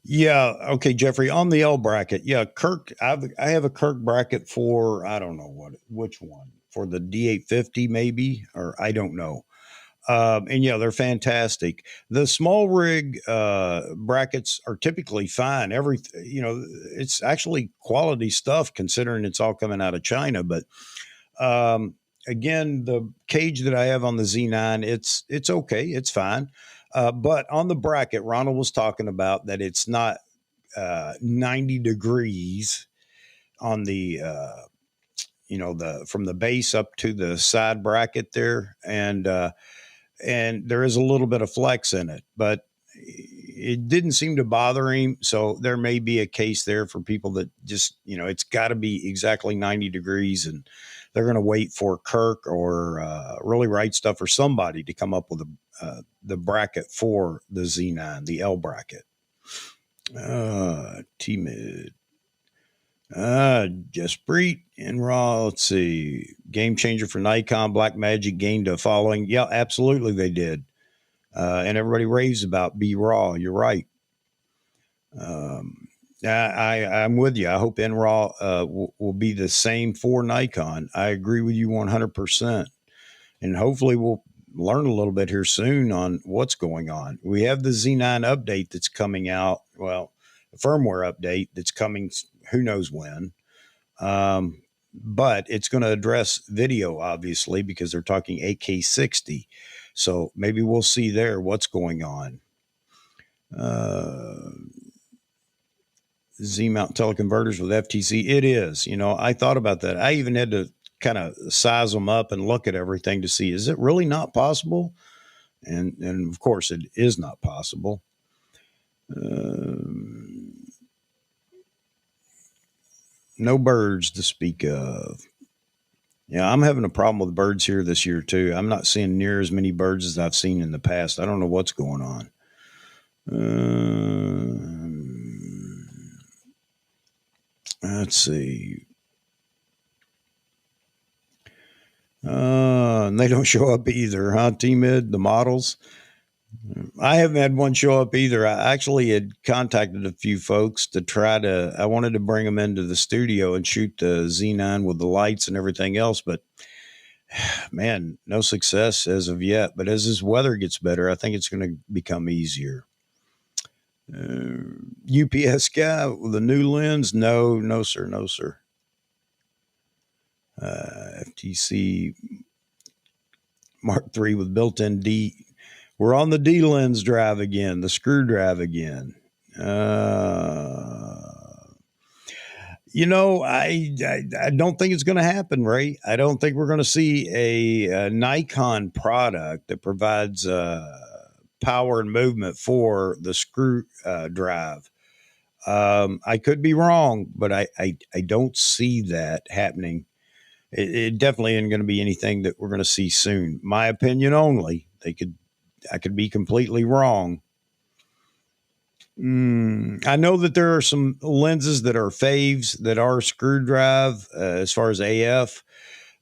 Yeah. Okay, Jeffrey. On the L bracket. Yeah, Kirk. I have a Kirk bracket for I don't know which one for the D850 maybe or I don't know. And yeah, they're fantastic. The small rig brackets are typically fine. It's actually quality stuff considering it's all coming out of China. But um, again, the cage that I have on the Z9, it's okay, it's fine. But on the bracket, Ronald was talking about that it's not 90 degrees on the the from the base up to the side bracket there, and there is a little bit of flex in it, but it didn't seem to bother him. So there may be a case there for people that just, it's got to be exactly 90 degrees and they're going to wait for Kirk or really right stuff or somebody to come up with the bracket for the Z9, the L bracket. T mid. Jaspreet and Raw. Let's see. Game changer for Nikon. Black Magic gained a following. Yeah, absolutely they did. And everybody raves about B Raw. You're right. Um, I'm with you. I hope NRAW will be the same for Nikon. I agree with you 100%. And hopefully we'll learn a little bit here soon on what's going on. We have the Z9 update that's coming out. Well, a firmware update that's coming who knows when. But it's going to address video, obviously, because they're talking 8K60. So maybe we'll see there what's going on. Uh, Z mount teleconverters with FTC. It is. I thought about that. I even had to kind of size them up and look at everything to see is it really not possible? And of course, it is not possible. No birds to speak of. Yeah, I'm having a problem with birds here this year too. I'm not seeing near as many birds as I've seen in the past. I don't know what's going on. Let's see. And they don't show up either, huh? T-Mid, the models. I haven't had one show up either. I actually had contacted a few folks to I wanted to bring them into the studio and shoot the Z9 with the lights and everything else, but man, no success as of yet. But as this weather gets better, I think it's going to become easier. UPS guy with a new lens? No, no, sir. No, sir. FTC Mark III with built-in D. We're on the D lens drive again, the screw drive again. Uh, I don't think it's going to happen, Ray. I don't think we're going to see a Nikon product that provides power and movement for the screw drive. I could be wrong, but I don't see that happening. It definitely isn't going to be anything that we're going to see soon. My opinion only. I could be completely wrong. I know that there are some lenses that are faves that are screw drive as far as AF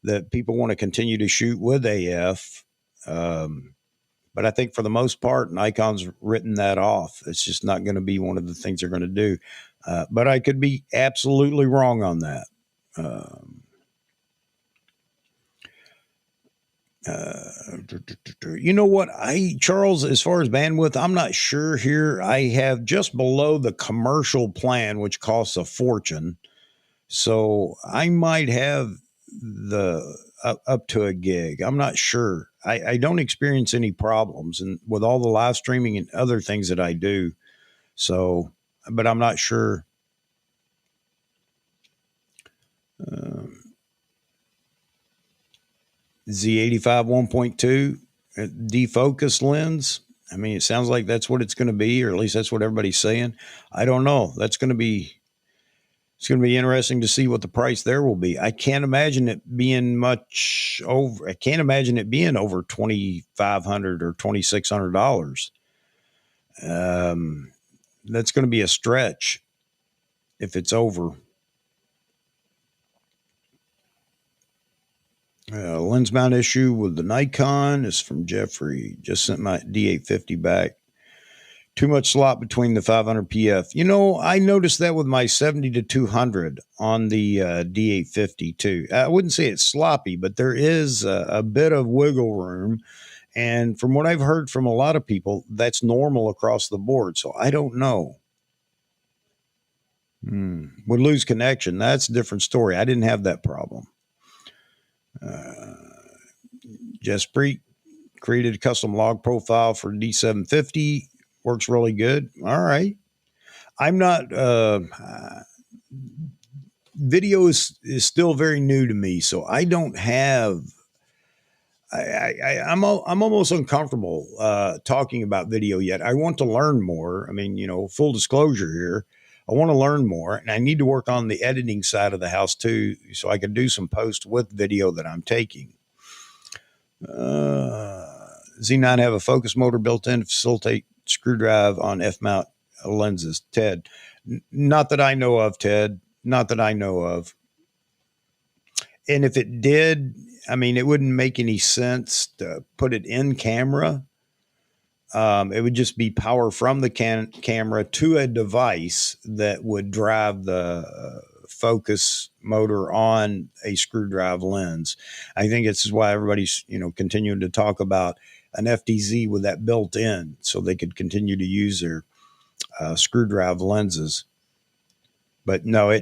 that people want to continue to shoot with AF. Um, But I think for the most part, Nikon's written that off. It's just not going to be one of the things they're going to do. But I could be absolutely wrong on that. You know what? Charles, as far as bandwidth, I'm not sure here. I have just below the commercial plan, which costs a fortune. So I might have the up to a gig. I'm not sure. I don't experience any problems, and with all the live streaming and other things that I do. So, but I'm not sure. Z85 1.2 defocus lens. I mean, it sounds like that's what it's going to be, or at least that's what everybody's saying. I don't know. It's going to be interesting to see what the price there will be. I can't imagine it being much over. I can't imagine it being over $2,500 or $2,600. That's going to be a stretch if it's over. Lens mount issue with the Nikon is from Jeffrey. Just sent my D850 back. Too much slot between the 500 PF. You know, I noticed that with my 70 to 200 on the D850 too. I wouldn't say it's sloppy, but there is a bit of wiggle room. And from what I've heard from a lot of people, that's normal across the board. So I don't know. Would lose connection. That's a different story. I didn't have that problem. Jesprit created a custom log profile for D750. Works really good. All right. I'm not, video is still very new to me. So I don't have, I'm almost uncomfortable talking about video yet. I want to learn more. I mean, you know, full disclosure here, I want to learn more, and I need to work on the editing side of the house too, so I can do some posts with video that I'm taking. Z9 have a focus motor built in to facilitate screw drive on F mount lenses. Ted, not that I know of. Ted, not that I know of. And if it did, I mean, it wouldn't make any sense to put it in camera. It would just be power from the camera to a device that would drive the focus motor on a screw drive lens. I think this is why everybody's, you know, continuing to talk about an FDZ with that built in, so they could continue to use their screw drive lenses. But no,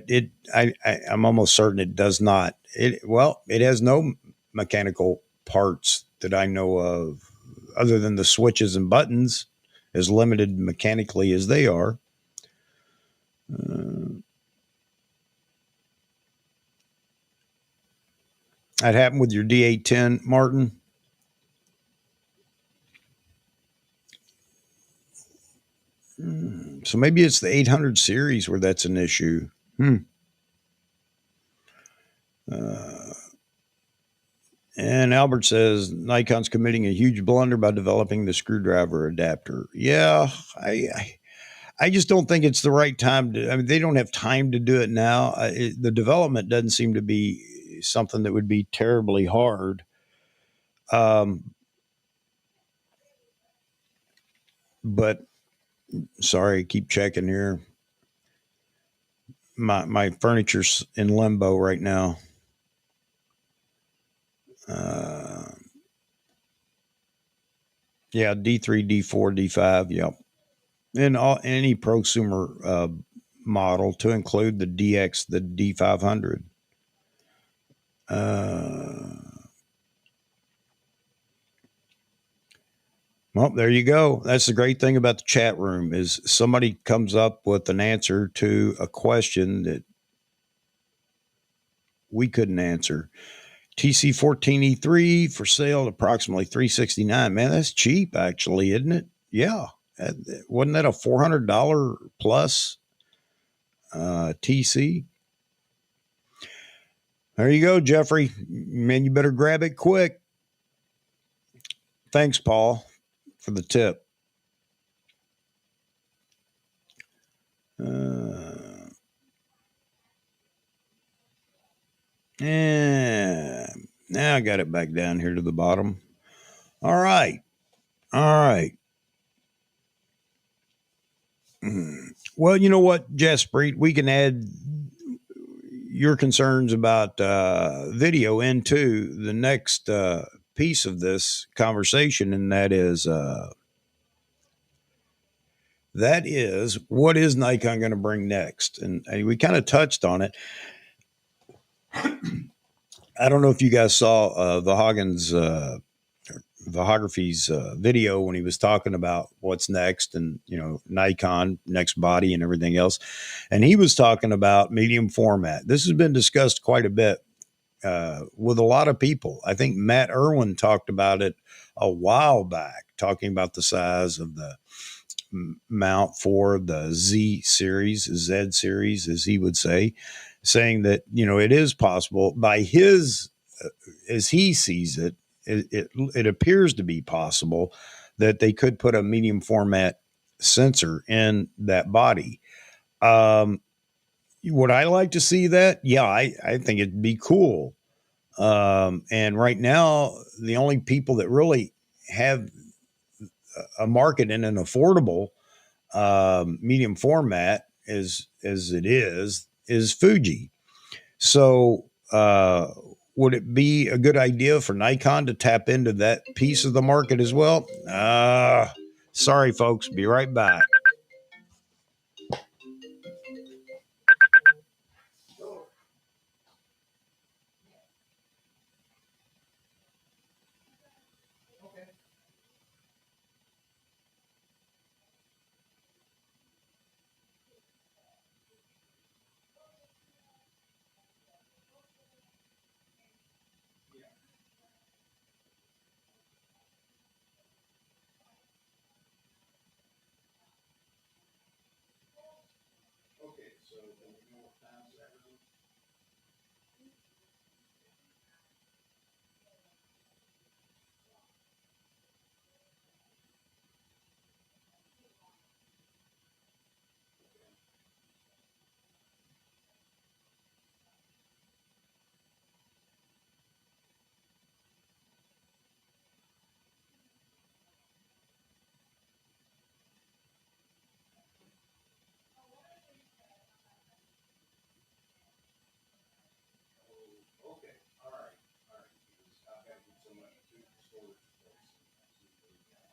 I'm almost certain it does not. It has no mechanical parts that I know of, other than the switches and buttons, as limited mechanically as they are. That happened with your D810, Martin. So maybe it's the 800 series where that's an issue. And Albert says Nikon's committing a huge blunder by developing the screwdriver adapter. Yeah, I just don't think it's the right time to. I mean, they don't have time to do it now. The development doesn't seem to be something that would be terribly hard. But sorry, keep checking here. My furniture's in limbo right now. Yeah, D3, D4, D5. Yep. And any prosumer model, to include the DX, the D500. Well, there you go. That's the great thing about the chat room, is somebody comes up with an answer to a question that we couldn't answer. TC14E3 for sale at approximately $369. Man, that's cheap, actually, isn't it? Yeah. Wasn't that a $400 plus TC? There you go, Jeffrey. Man, you better grab it quick. Thanks, Paul, for the tip. And now I got it back down here to the bottom. All right. All right. Well, you know what, Jaspreet, we can add your concerns about video into the next piece of this conversation, and that is what is Nikon going to bring next? And we kind of touched on it. I don't know if you guys saw the Hagen's Vahography's video when he was talking about what's next, and Nikon next body and everything else, and he was talking about medium format. This has been discussed quite a bit with a lot of people. I think Matt Irwin talked about it a while back, talking about the size of the mount for the Z series, as he would say, saying that it is possible by his as he sees it. It appears to be possible that they could put a medium format sensor in that body. Would I like to see that? Yeah, I think it'd be cool. And right now, the only people that really have a market in an affordable medium format as it is Fuji. So, would it be a good idea for Nikon to tap into that piece of the market as well? Sorry, folks. Be right back.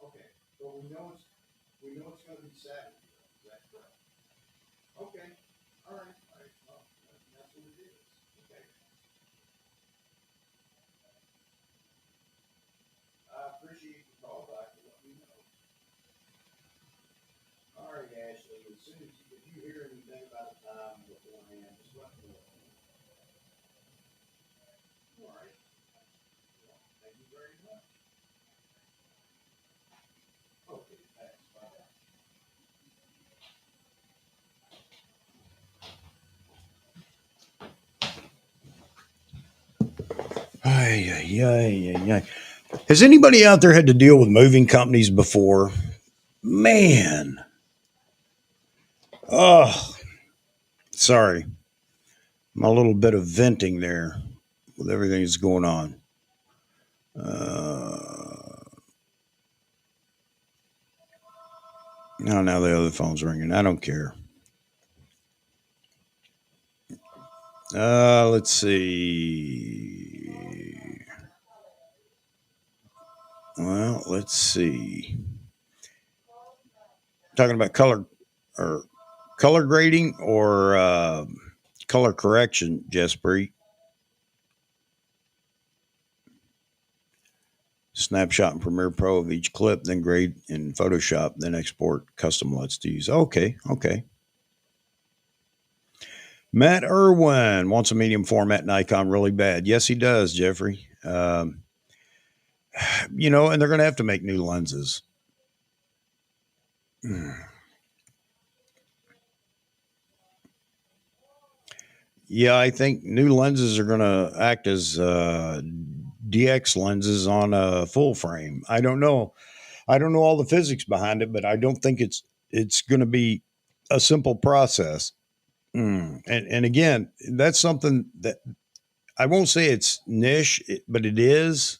Okay, but we know it's going to be Saturday. Is that correct? Okay, all right, all right. Well, that's what it is. Okay, I appreciate the call back to let me know. All right, Ashley. As soon as if you hear anything about a time beforehand, just let me know. All right. Well, thank you very much. Okay, thanks. Bye. Ay, ay, ay, ay, ay. Has anybody out there had to deal with moving companies before? Man, oh, sorry, my little bit of venting there with everything that's going on. No, now the other phone's ringing. I don't care. Let's see. Well, let's see. Talking about or color grading or color correction, Jespre. Snapshot in Premiere Pro of each clip, then grade in Photoshop, then export custom LUTs to use. Okay, okay. Matt Irwin wants a medium format Nikon really bad. Yes, he does, Jeffrey. And they're going to have to make new lenses. Yeah, I think new lenses are going to act as DX lenses on a full frame. I don't know. I don't know all the physics behind it, but I don't think it's going to be a simple process. And again, that's something that I won't say it's niche, but it is.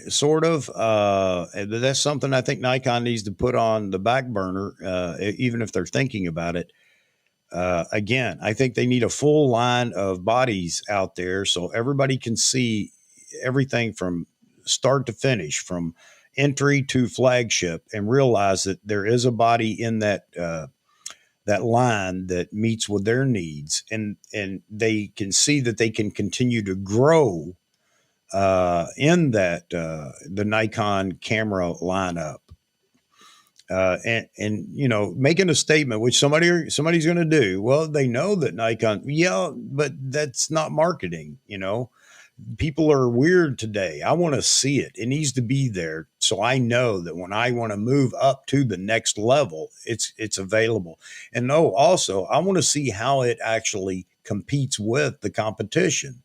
sort of. That's something I think Nikon needs to put on the back burner, even if they're thinking about it. Again, I think they need a full line of bodies out there so everybody can see everything from start to finish, from entry to flagship, and realize that there is a body in that line that meets with their needs, and they can see that they can continue to grow in that the Nikon camera lineup. And making a statement which somebody's going to do. Well, they know that Nikon, yeah, but that's not marketing. People are weird today. I want to see it. It needs to be there, so I know that when I want to move up to the next level, it's available. And no, also I want to see how it actually competes with the competition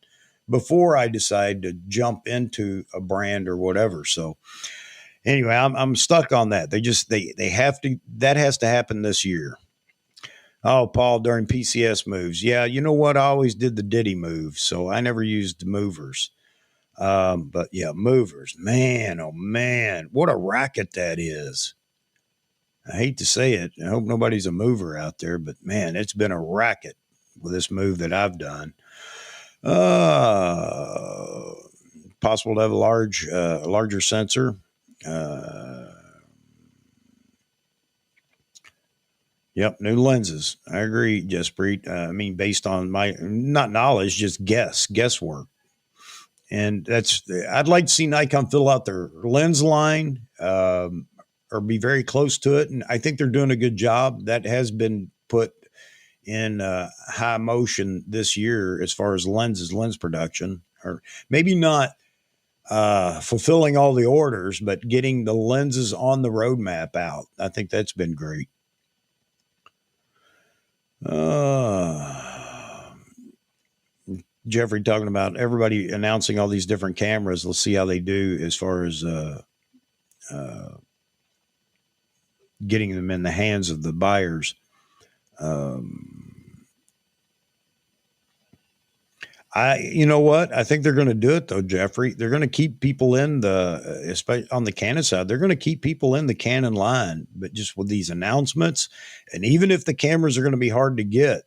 before I decide to jump into a brand or whatever. So anyway, I'm stuck on that. They have to, that has to happen this year. Oh, Paul, during PCS moves. Yeah, you know what? I always did the Diddy move, so I never used the movers. But yeah, movers. Man, oh man, what a racket that is. I hate to say it. I hope nobody's a mover out there, but man, it's been a racket with this move that I've done. Uh, Possible to have a larger sensor. Uh, Yep, new lenses. I agree, Jaspreet. I mean, based on my not knowledge, just guesswork, and that's. I'd like to see Nikon fill out their lens line, or be very close to it, and I think they're doing a good job. That has been put in high motion this year as far as lens production, or maybe not fulfilling all the orders, but getting the lenses on the roadmap out. I think that's been great. Uh, Jeffrey talking about everybody announcing all these different cameras. Let's see how they do as far as uh, getting them in the hands of the buyers. Um, you know what? I think they're going to do it though, Jeffrey. They're going to keep people in especially on the Canon side. They're going to keep people in the Canon line, but just with these announcements, and even if the cameras are going to be hard to get,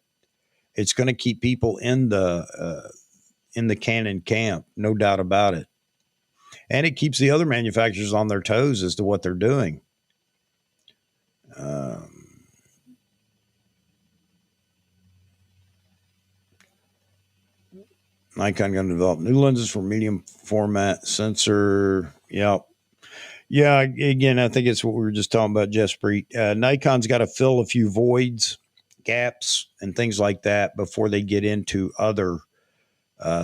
it's going to keep people in the Canon camp, no doubt about it. And it keeps the other manufacturers on their toes as to what they're doing. Um, Nikon going to develop new lenses for medium format sensor. Yep. Yeah. Again, I think it's what we were just talking about, Jaspreet. Nikon's got to fill a few voids, gaps, and things like that before they get into other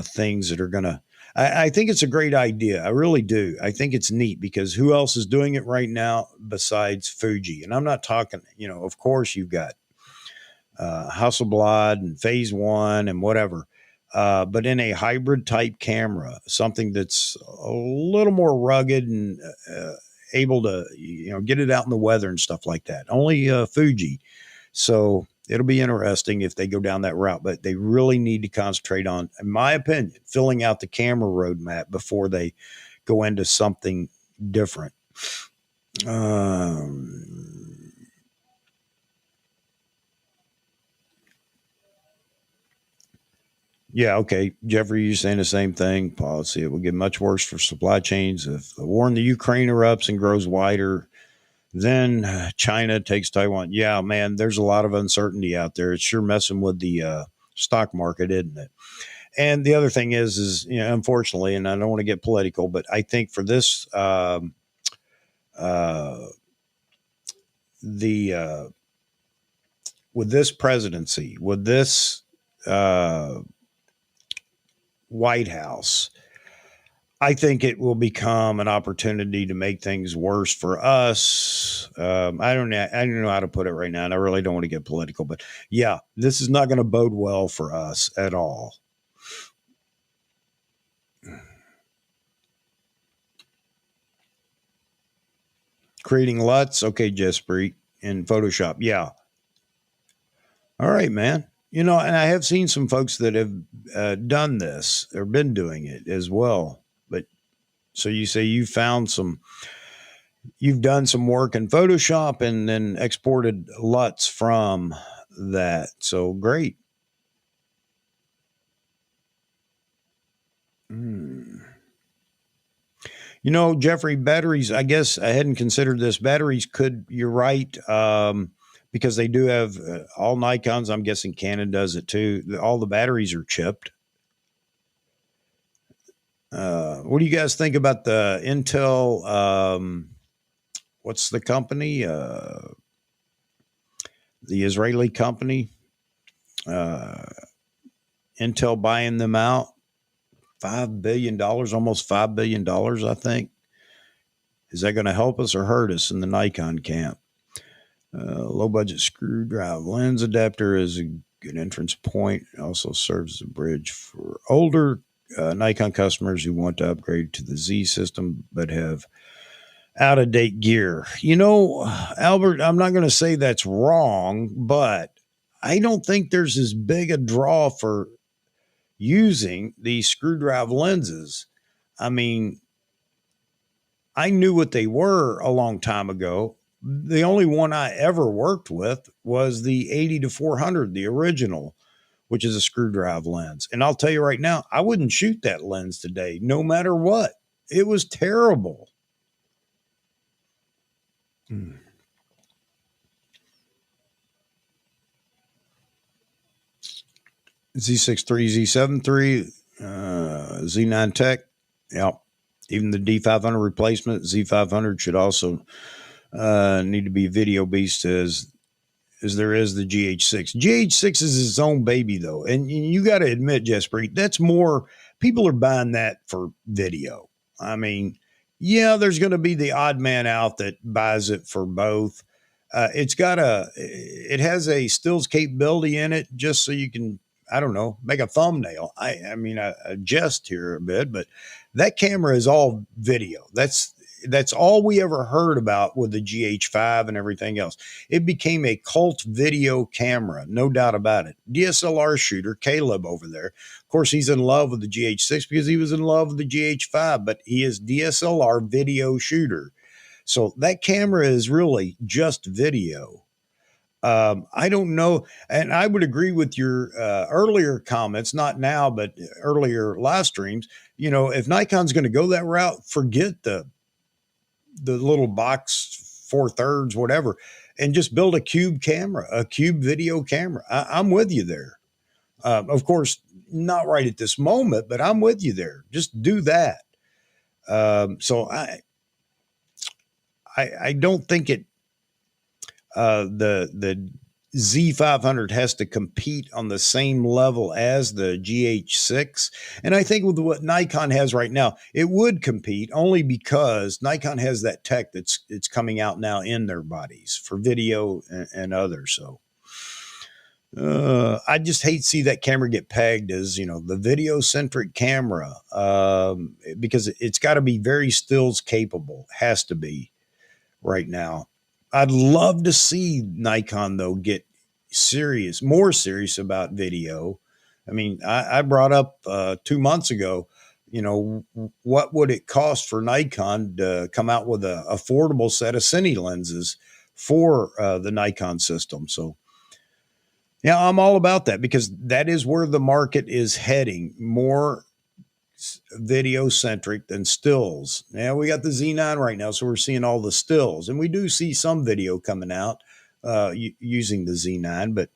things that are going to. I think it's a great idea. I really do. I think it's neat because who else is doing it right now besides Fuji? And I'm not talking, of course you've got Hasselblad and Phase One and whatever. But in a hybrid type camera, something that's a little more rugged and able to, get it out in the weather and stuff like that. Only Fuji. So it'll be interesting if they go down that route, but they really need to concentrate on, in my opinion, filling out the camera roadmap before they go into something different. Yeah, okay. Jeffrey, you saying the same thing. Policy, it will get much worse for supply chains if the war in the Ukraine erupts and grows wider. Then China takes Taiwan. Yeah, man, there's a lot of uncertainty out there. It's sure messing with the stock market, isn't it? And the other thing is unfortunately, and I don't want to get political, but I think for this, uh, the with this presidency, with this uh, White House, I think it will become an opportunity to make things worse for us. I don't know how to put it right now, and I really don't want to get political, but yeah, this is not going to bode well for us at all. Creating LUTs, okay, Jaspreet, in Photoshop, yeah. All right, man. And I have seen some folks that have done this or been doing it as well, but So you say you've done some work in Photoshop and then exported LUTs from that. So great. Hmm. You know, Jeffrey, batteries, I guess I hadn't considered this. Batteries could, you're right, because they do have all Nikons. I'm guessing Canon does it too. All the batteries are chipped. What do you guys think about the Intel? What's the company? The Israeli company. Uh, Intel buying them out. $5 billion, almost $5 billion, I think. Is that going to help us or hurt us in the Nikon camp? Low budget screwdriver lens adapter is a good entrance point. It also serves as a bridge for older Nikon customers who want to upgrade to the Z system but have out of date gear. You know, Albert, I'm not going to say that's wrong, but I don't think there's as big a draw for using these screwdriver lenses. I mean, I knew what they were a long time ago. The only one I ever worked with was the 80 to 400, the original, which is a screwdriver lens. And I'll tell you right now, I wouldn't shoot that lens today, no matter what. It was terrible. Hmm. Z6 III, Z7 III, Z9 Tech. Yep. Even the D500 replacement, Z500 should also need to be video beast as there is the GH6. GH6 is its own baby, though. And you got to admit, Jespreet, that's more, people are buying that for video. I mean, yeah, there's going to be the odd man out that buys it for both. It has a stills capability in it just so you can, I don't know, make a thumbnail. I mean, I jest here a bit, but that camera is all video. That's all we ever heard about with the GH5 and everything else. It became a cult video camera, no doubt about it. DSLR shooter, Caleb over there. Of course, he's in love with the GH6 because he was in love with the GH5, but he is DSLR video shooter. So that camera is really just video. I don't know. And I would agree with your earlier comments, not now, but earlier live streams. You know, if Nikon's going to go that route, forget the little box 4/3, whatever, and just build a cube camera, a cube video camera. I'm with you there. Of course, not right at this moment, but I'm with you there. Just do that. So I don't think the Z500 has to compete on the same level as the GH6. And I think with what Nikon has right now, it would compete only because Nikon has that tech it's coming out now in their bodies for video and others. So I just hate to see that camera get pegged as, you know, the video centric camera, because it's got to be very stills capable, has to be right now. I'd love to see Nikon though get more serious about video. I mean, I brought up 2 months ago, you know, what would it cost for Nikon to come out with an affordable set of cine lenses for the Nikon system? So, yeah, I'm all about that because that is where the market is heading. More video centric than stills. Now we got the Z9 right now, so we're seeing all the stills, and we do see some video coming out using the Z9, but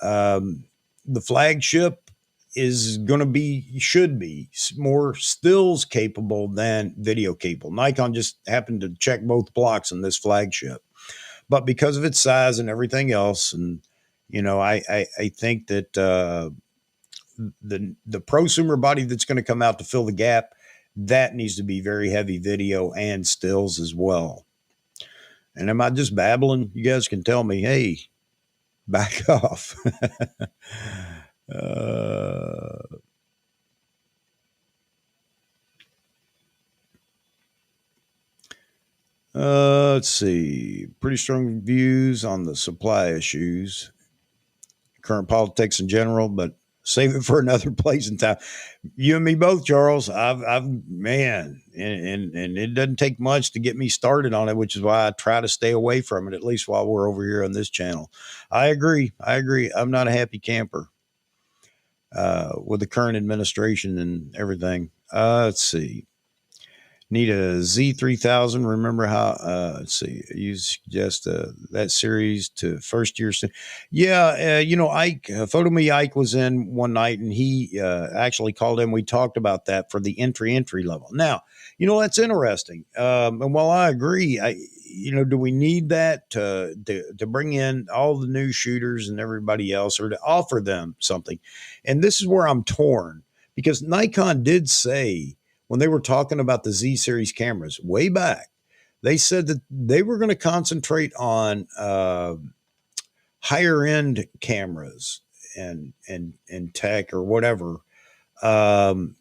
the flagship is going to should be more stills capable than video capable. Nikon just happened to check both blocks in this flagship, but because of its size and everything else, and you know, I think that the prosumer body that's going to come out to fill the gap, that needs to be very heavy video and stills as well. And am I just babbling? You guys can tell me, hey, back off. Let's see. Pretty strong views on the supply issues, current politics in general, but Save it for another place and time. You and me both, Charles. Man, and it doesn't take much to get me started on it, which is why I try to stay away from it, at least while we're over here on this channel. I agree. I'm not a happy camper with the current administration and everything. Let's see. Need a Z3000. Remember how, let's see, you suggest that series to first year. Yeah, Ike, Photo Me Ike was in one night and he actually called in. We talked about that for the entry level. Now, that's interesting. And while I agree, do we need that to bring in all the new shooters and everybody else, or to offer them something? And this is where I'm torn, because Nikon did say, when they were talking about the Z series cameras way back, they said that they were going to concentrate on higher end cameras and tech or whatever. And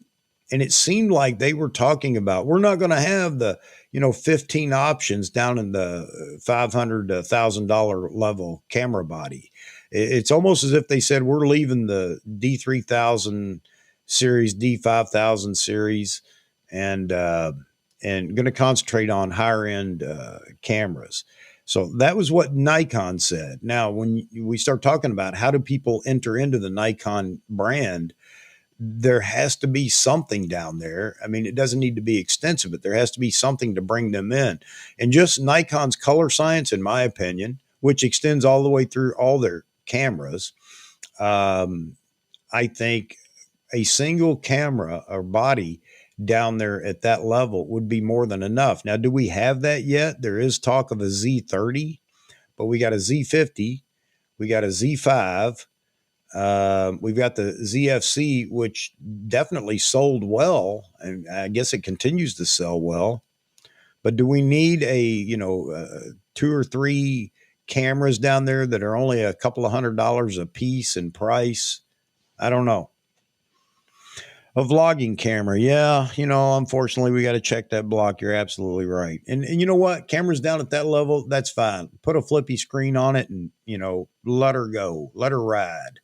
it seemed like they were talking about, we're not going to have the 15 options down in the $500 to $1,000 level camera body. It's almost as if they said, we're leaving the D3000 series, D5000 series, and going to concentrate on higher end cameras. So that was what Nikon said. Now, when we start talking about how do people enter into the Nikon brand, there has to be something down there. I mean, it doesn't need to be extensive, but there has to be something to bring them in. And just Nikon's color science, in my opinion, which extends all the way through all their cameras, I think a single camera or body down there at that level would be more than enough. Now, do we have that yet? There is talk of a Z30, but we got a Z50, we got a Z5, we've got the ZFC, which definitely sold well, and I guess it continues to sell well. But do we need two or three cameras down there that are only a couple of $100 a piece in price? I don't know. A vlogging camera. Yeah. Unfortunately, we got to check that block. You're absolutely right. And you know what? Cameras down at that level, that's fine. Put a flippy screen on it and, let her go, let her ride.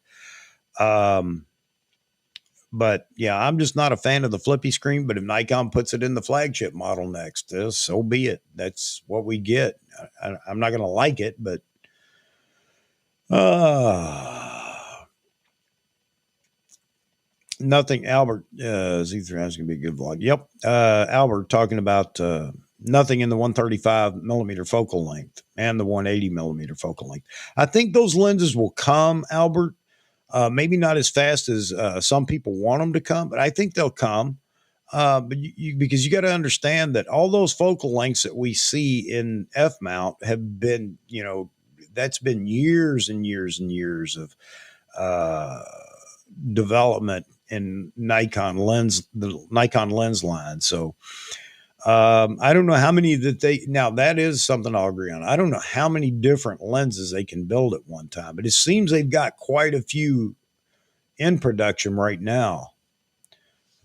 But yeah, I'm just not a fan of the flippy screen, but if Nikon puts it in the flagship model next, so be it. That's what we get. I'm not going to like it, but, nothing. Albert, Z3 is going to be a good vlog. Yep. Albert talking about nothing in the 135 millimeter focal length and the 180 millimeter focal length. I think those lenses will come, Albert. Maybe not as fast as some people want them to come, but I think they'll come. But because you got to understand that all those focal lengths that we see in F mount have been, that's been years and years and years of development in the Nikon lens line. So I don't know how many now that is something I'll agree on. I don't know how many different lenses they can build at one time, but it seems they've got quite a few in production right now.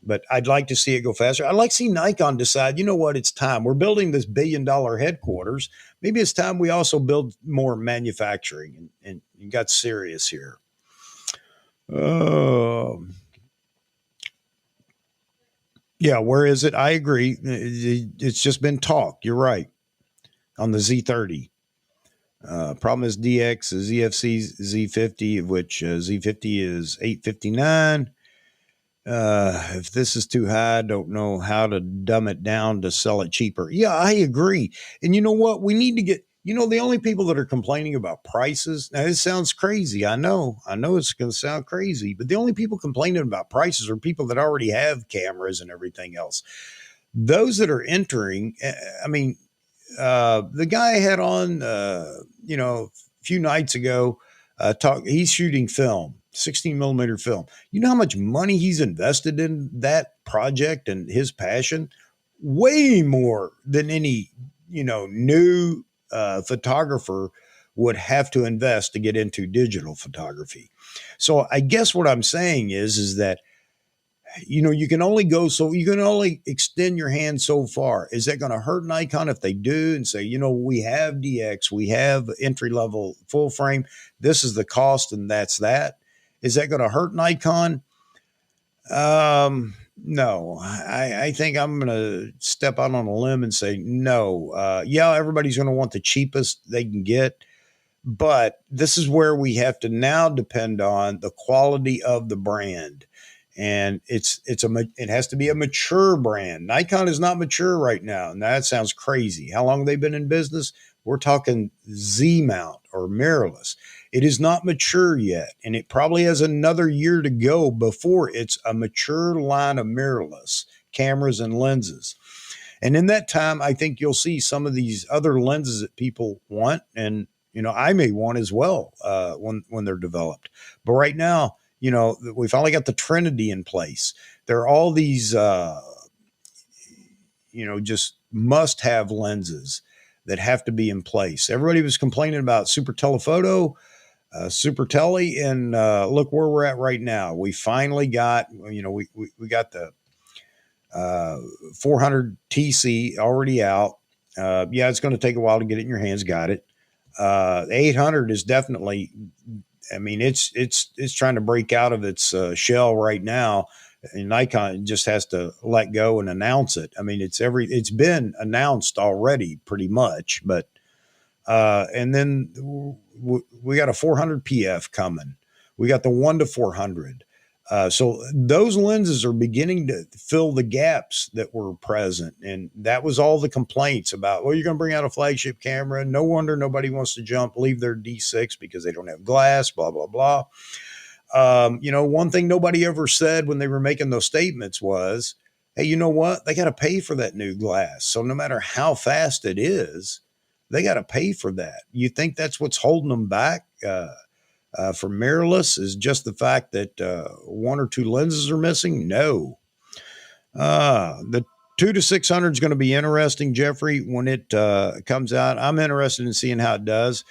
But I'd like to see it go faster. I'd like to see Nikon decide, you know what, it's time. We're building this $1 billion headquarters. Maybe it's time we also build more manufacturing and got serious here. Yeah, where is it? I agree. It's just been talk. You're right. On the Z30. Problem is DX, ZFC, Z50, of which Z50 is $859. If this is too high, I don't know how to dumb it down to sell it cheaper. Yeah, I agree. And you know what? We need to get, the only people that are complaining about prices. Now, this sounds crazy. I know it's going to sound crazy, but the only people complaining about prices are people that already have cameras and everything else. Those that are entering, the guy I had on, a few nights ago, he's shooting film, 16 millimeter film. You know how much money he's invested in that project and his passion? Way more than any, new photographer would have to invest to get into digital photography. So I guess what I'm saying is that, you can only extend your hand so far. Is that going to hurt Nikon if they do and say, we have DX, we have entry level full frame, this is the cost and that's that? Is that going to hurt Nikon? No, I think I'm going to step out on a limb and say no. Yeah, everybody's going to want the cheapest they can get, but this is where we have to now depend on the quality of the brand. And it has to be a mature brand. Nikon is not mature right now, and that sounds crazy. How long have they been in business? We're talking Z mount or mirrorless. It is not mature yet, and it probably has another year to go before it's a mature line of mirrorless cameras and lenses. And in that time, I think you'll see some of these other lenses that people want, and I may want as well when they're developed. But right now, we finally got the Trinity in place. There are all these, just must-have lenses that have to be in place. Everybody was complaining about super telephoto, super tele, and look where we're at right now. We finally got, we got the 400 TC already out. Yeah, it's going to take a while to get it in your hands. Got it. 800 is definitely. I mean, it's trying to break out of its shell right now. And Nikon just has to let go and announce it. I mean, it's been announced already pretty much, but and then we got a 400 PF coming. We got the 1-400. So those lenses are beginning to fill the gaps that were present. And that was all the complaints about, well, you're going to bring out a flagship camera. No wonder nobody wants to leave their D6 because they don't have glass, blah, blah, blah. One thing nobody ever said when they were making those statements was, hey, you know what? They got to pay for that new glass. So no matter how fast it is, they got to pay for that. You think that's what's holding them back? For mirrorless is just the fact that one or two lenses are missing? No. The 2-600 is going to be interesting, Jeffrey, when it comes out. I'm interested in seeing how it does.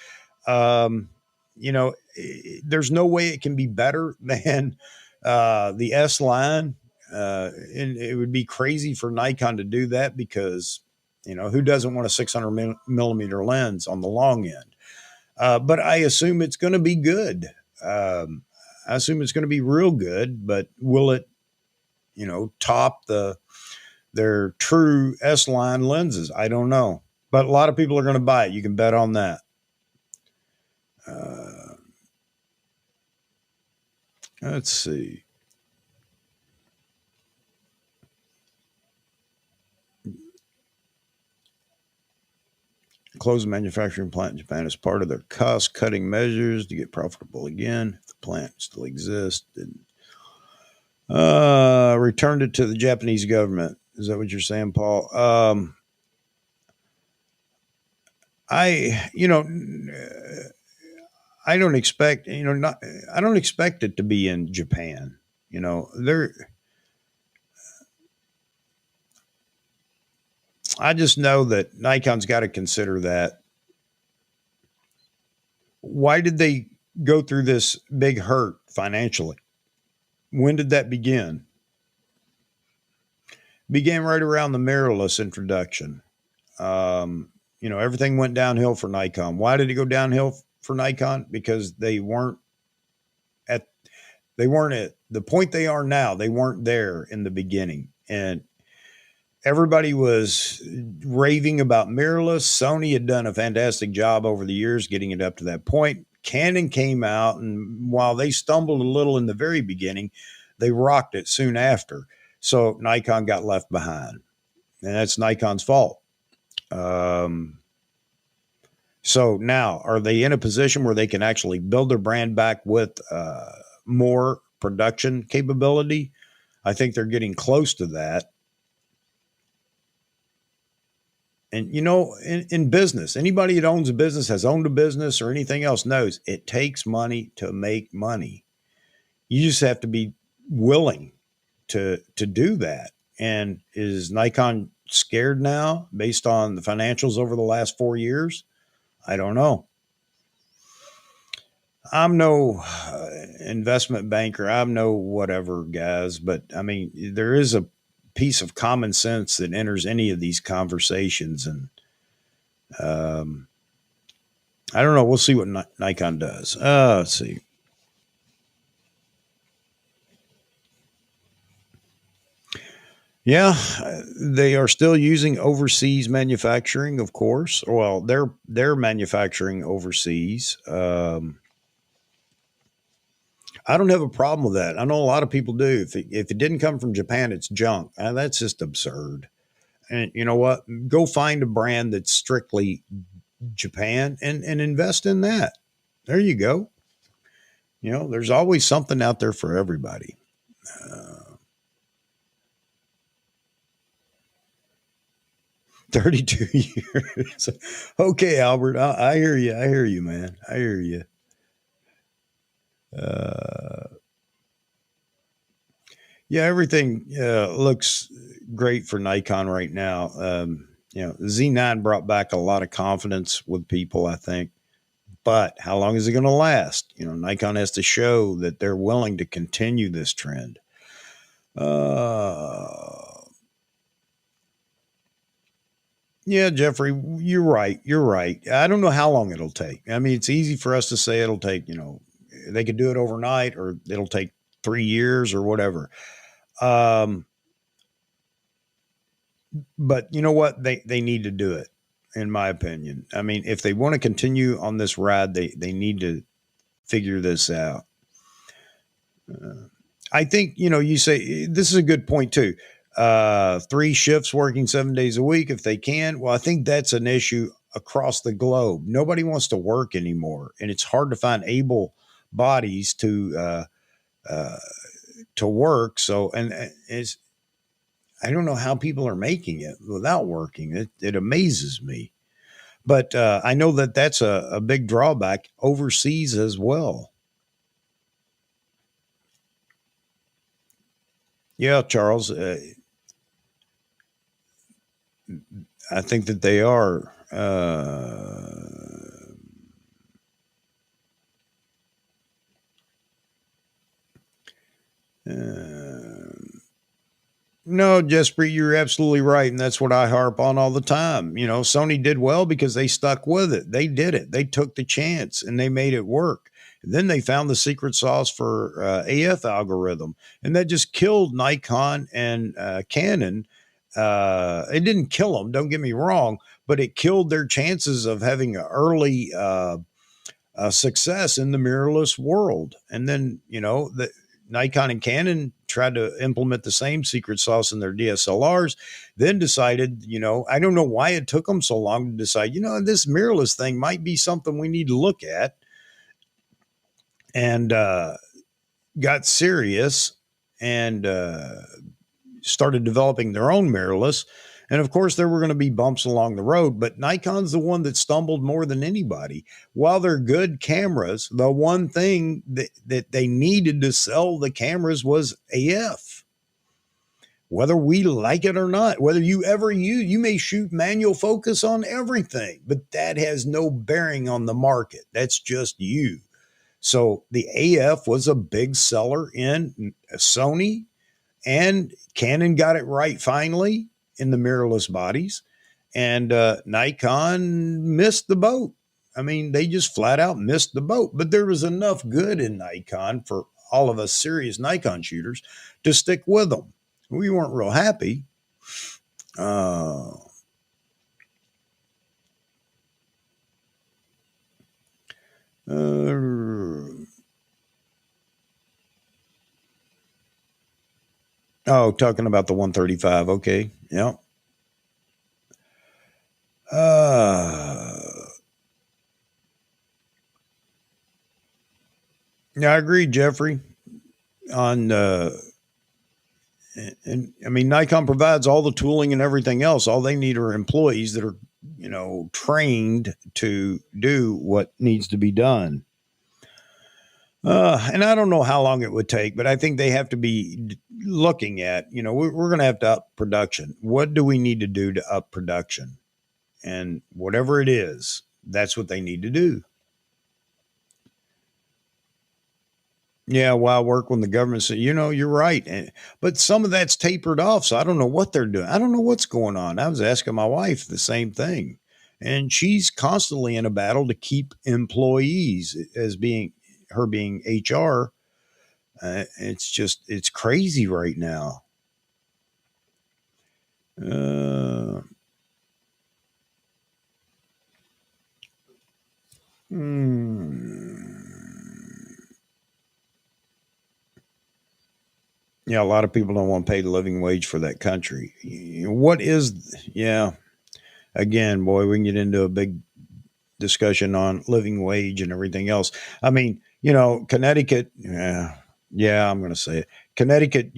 There's no way it can be better than the S line. And it would be crazy for Nikon to do that because, who doesn't want a 600 millimeter lens on the long end? But I assume it's going to be good. I assume it's going to be real good, but will it, top their true S line lenses? I don't know, but a lot of people are going to buy it. You can bet on that. Let's see. Close the manufacturing plant in Japan as part of their cost-cutting measures to get profitable again. If the plant still exists, returned it to the Japanese government. Is that what you're saying, Paul? I don't expect, I don't expect it to be in Japan. I just know that Nikon's got to consider that. Why did they go through this big hurt financially? When did that begin? Began right around the mirrorless introduction. Everything went downhill for Nikon. Why did it go downhill for Nikon? Because they weren't at the point they are now. They weren't there in the beginning, and everybody was raving about mirrorless. Sony had done a fantastic job over the years getting it up to that point. Canon came out, and while they stumbled a little in the very beginning, they rocked it soon after. So Nikon got left behind, and that's Nikon's fault. So now, are they in a position where they can actually build their brand back with more production capability? I think they're getting close to that. And, in business, anybody that owns a business, has owned a business or anything else knows it takes money to make money. You just have to be willing to do that. And is Nikon scared now based on the financials over the last 4 years? I don't know. I'm no investment banker. I'm no whatever, guys. But I mean, there is a piece of common sense that enters any of these conversations. And I don't know. We'll see what Nikon does. Let's see. Yeah, they are still using overseas manufacturing, of course. Well, they're manufacturing overseas. I don't have a problem with that. I know a lot of people do. If it didn't come from Japan, it's junk. That's just absurd. And you know what? Go find a brand that's strictly Japan and invest in that. There you go. There's always something out there for everybody. Uh, 32 years. Okay, Albert. I hear you. I hear you, man. I hear you. Uh, yeah, everything looks great for Nikon right now. Z9 brought back a lot of confidence with people, I think. But how long is it going to last? Nikon has to show that they're willing to continue this trend. Uh, yeah, Jeffrey, you're right. You're right. I don't know how long it'll take. I mean, it's easy for us to say it'll take, they could do it overnight or it'll take 3 years or whatever. Um, but you know what? They need to do it, in my opinion. I mean, if they want to continue on this ride, they need to figure this out. Uh, I think, you say this is a good point too. Three shifts working 7 days a week if they can. Well, I think that's an issue across the globe. Nobody wants to work anymore, and it's hard to find able bodies uh, to work. So, and it's I don't know how people are making it without working. It amazes me. But I know that that's a big drawback overseas as well. Yeah, Charles, I think that they are. Uh, No, Jesprit, you're absolutely right. And that's what I harp on all the time. Sony did well because they stuck with it. They did it. They took the chance and they made it work. And then they found the secret sauce for AF algorithm. And that just killed Nikon and Canon. It didn't kill them, don't get me wrong, but it killed their chances of having an early success in the mirrorless world. And then, the Nikon and Canon tried to implement the same secret sauce in their DSLRs, then decided, I don't know why it took them so long to decide, this mirrorless thing might be something we need to look at, and got serious and started developing their own mirrorless. And of course, there were going to be bumps along the road, but Nikon's the one that stumbled more than anybody. While they're good cameras, the one thing that they needed to sell the cameras was AF. Whether we like it or not, whether you may shoot manual focus on everything, but that has no bearing on the market. That's just you. So the AF was a big seller in Sony, and Canon got it right finally in the mirrorless bodies, and Nikon missed the boat. I mean, they just flat out missed the boat. But there was enough good in Nikon for all of us serious Nikon shooters to stick with them. We weren't real happy. Uh, uh, oh, talking about the 135. Okay, yeah. Uh, yeah, I agree, Jeffrey. On and I mean, Nikon provides all the tooling and everything else. All they need are employees that are, trained to do what needs to be done. And I don't know how long it would take, but I think they have to be looking at, we're going to have to up production. What do we need to do to up production? And whatever it is, that's what they need to do. Yeah, well, I work when the government said, you're right. But some of that's tapered off. So I don't know what they're doing. I don't know what's going on. I was asking my wife the same thing. And she's constantly in a battle to keep employees as being her being HR. It's crazy right now. Uh, hmm. Yeah, a lot of people don't want to pay the living wage for that country. What is, yeah, again, boy, we can get into a big discussion on living wage and everything else. I mean, Connecticut, yeah, I'm going to say it. Connecticut,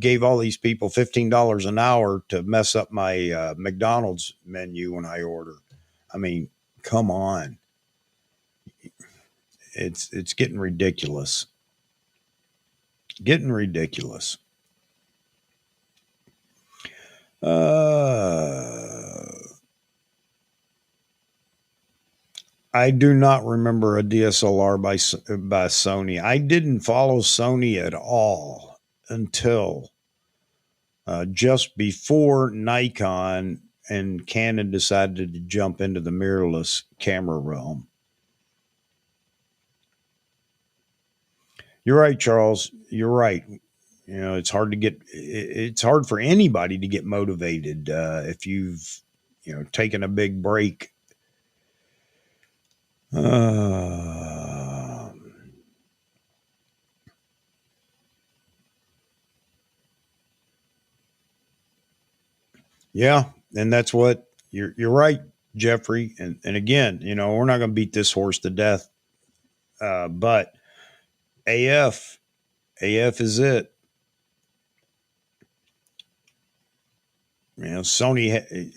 gave all these people $15 an hour to mess up my McDonald's menu when I order. I mean, come on. It's getting ridiculous. Getting ridiculous. Uh, I do not remember a DSLR by Sony. I didn't follow Sony at all until just before Nikon and Canon decided to jump into the mirrorless camera realm. You're right, Charles. You're right. It's hard to get. It's hard for anybody to get motivated if you've taken a big break. Uh, yeah, and that's what you're right, Jeffrey. And again, we're not going to beat this horse to death, but AF AF is it.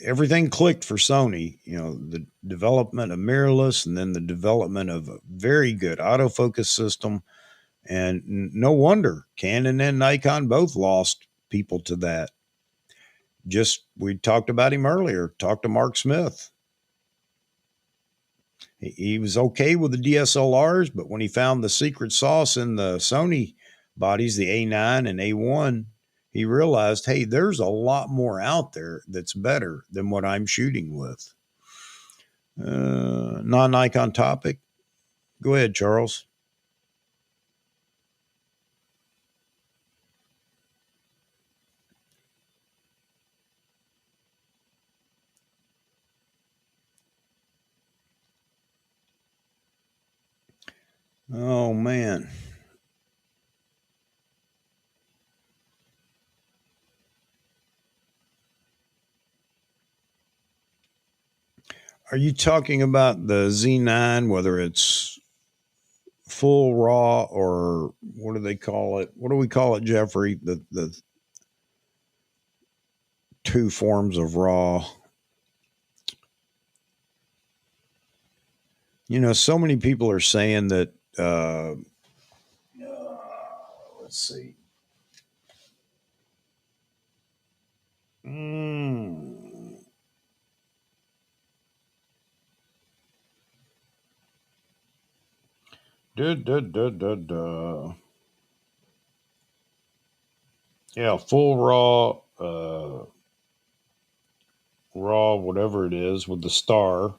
Everything clicked for Sony. The development of mirrorless, and then the development of a very good autofocus system. And no wonder Canon and Nikon both lost people to that. Just we talked about him earlier. Talked to Mark Smith. He was okay with the DSLRs, but when he found the secret sauce in the Sony bodies, the A9 and A1, he realized, hey, there's a lot more out there that's better than what I'm shooting with. Non Nikon topic. Go ahead, Charles. Oh, man. Are you talking about the Z9, whether it's full raw or what do they call it? What do we call it, Jeffrey? The two forms of raw. So many people are saying that. Let's see. Mm, da, da, da, da, da. Yeah, full raw, whatever it is, with the star.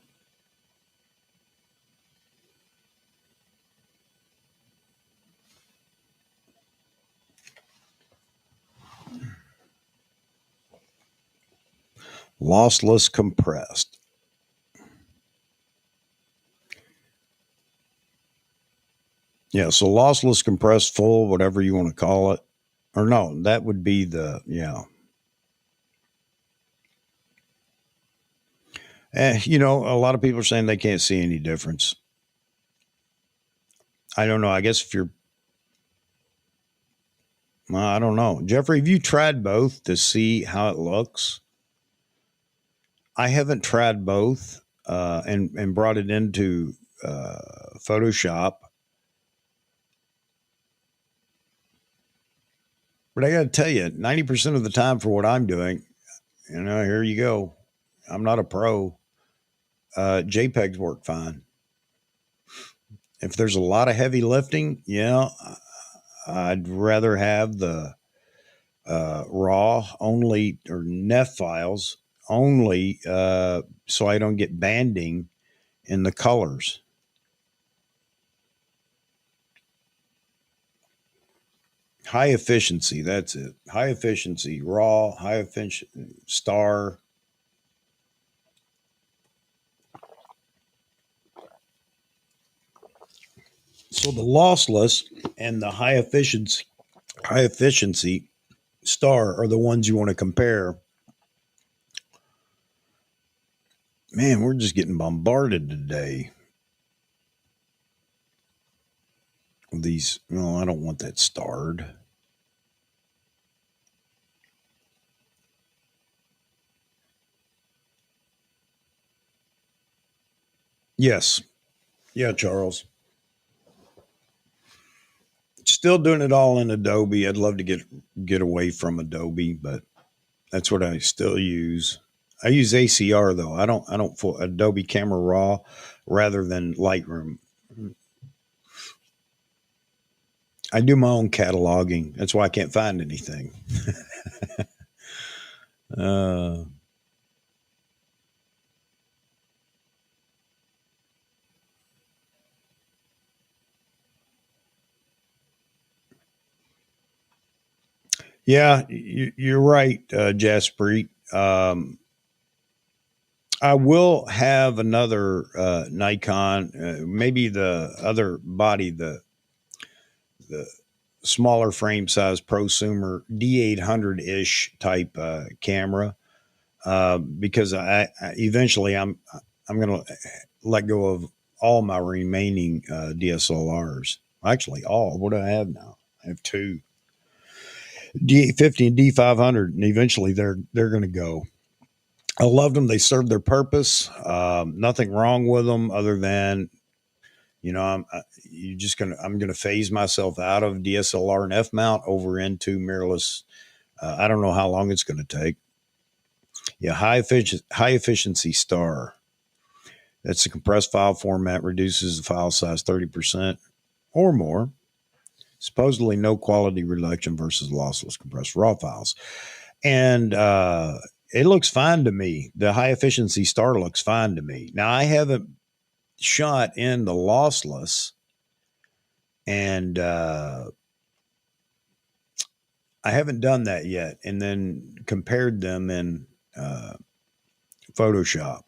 Lossless compressed. Yeah, so lossless compressed full, whatever you want to call it. Or no, that would be yeah. A lot of people are saying they can't see any difference. I don't know. I guess if you're, well, I don't know. Jeffrey, have you tried both to see how it looks? I haven't tried both and brought it into Photoshop. But I got to tell you, 90% of the time for what I'm doing, here you go. I'm not a pro. JPEGs work fine. If there's a lot of heavy lifting, I'd rather have the raw only or NEF files only so I don't get banding in the colors. High efficiency. That's it. High efficiency, raw, high efficiency, star. So the lossless and the high efficiency star are the ones you want to compare. Man, we're just getting bombarded today with these. No, I don't want that starred. Yes. Yeah, Charles. Still doing it all in Adobe. I'd love to get away from Adobe, but that's what I still use. I use ACR though. I don't for Adobe Camera Raw rather than Lightroom. I do my own cataloging. That's why I can't find anything. Uh, yeah, you're right, Jaspreet. I will have another Nikon, maybe the other body, the smaller frame size prosumer D800 ish type camera, because I eventually I'm going to let go of all my remaining DSLRs. Actually, all. What do I have now? I have two D850 and D500, and eventually they're going to go. I loved them. They served their purpose. Nothing wrong with them other than I'm gonna phase myself out of DSLR and F mount over into mirrorless. I don't know how long it's going to take. Yeah, high efficiency star. That's the compressed file format, reduces the file size 30% or more. Supposedly no quality reduction versus lossless compressed raw files. And it looks fine to me. The high efficiency star looks fine to me. Now, I haven't shot in the lossless, and I haven't done that yet, and then compared them in Photoshop.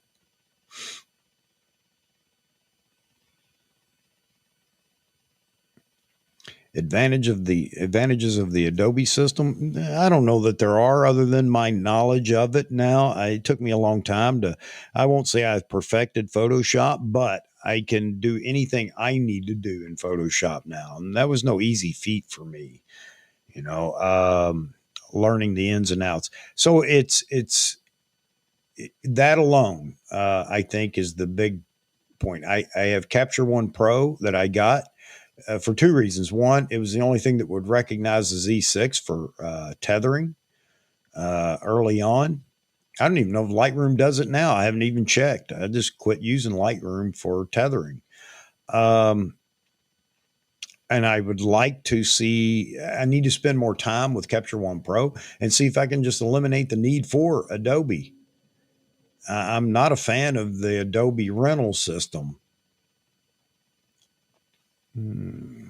Advantages of the Adobe system. I don't know that there are, other than my knowledge of it now. It took me a long time to. I won't say I've perfected Photoshop, but I can do anything I need to do in Photoshop now, and that was no easy feat for me. You know, learning the ins and outs. So it's that alone, I think, is the big point. I have Capture One Pro that I got for two reasons. One, it was the only thing that would recognize the Z6 for tethering early on. I don't even know if Lightroom does it now. I haven't even checked. I just quit using Lightroom for tethering. Um, and I would like to see, I need to spend more time with Capture One Pro and see if I can just eliminate the need for Adobe. I'm not a fan of the Adobe rental system. Hmm.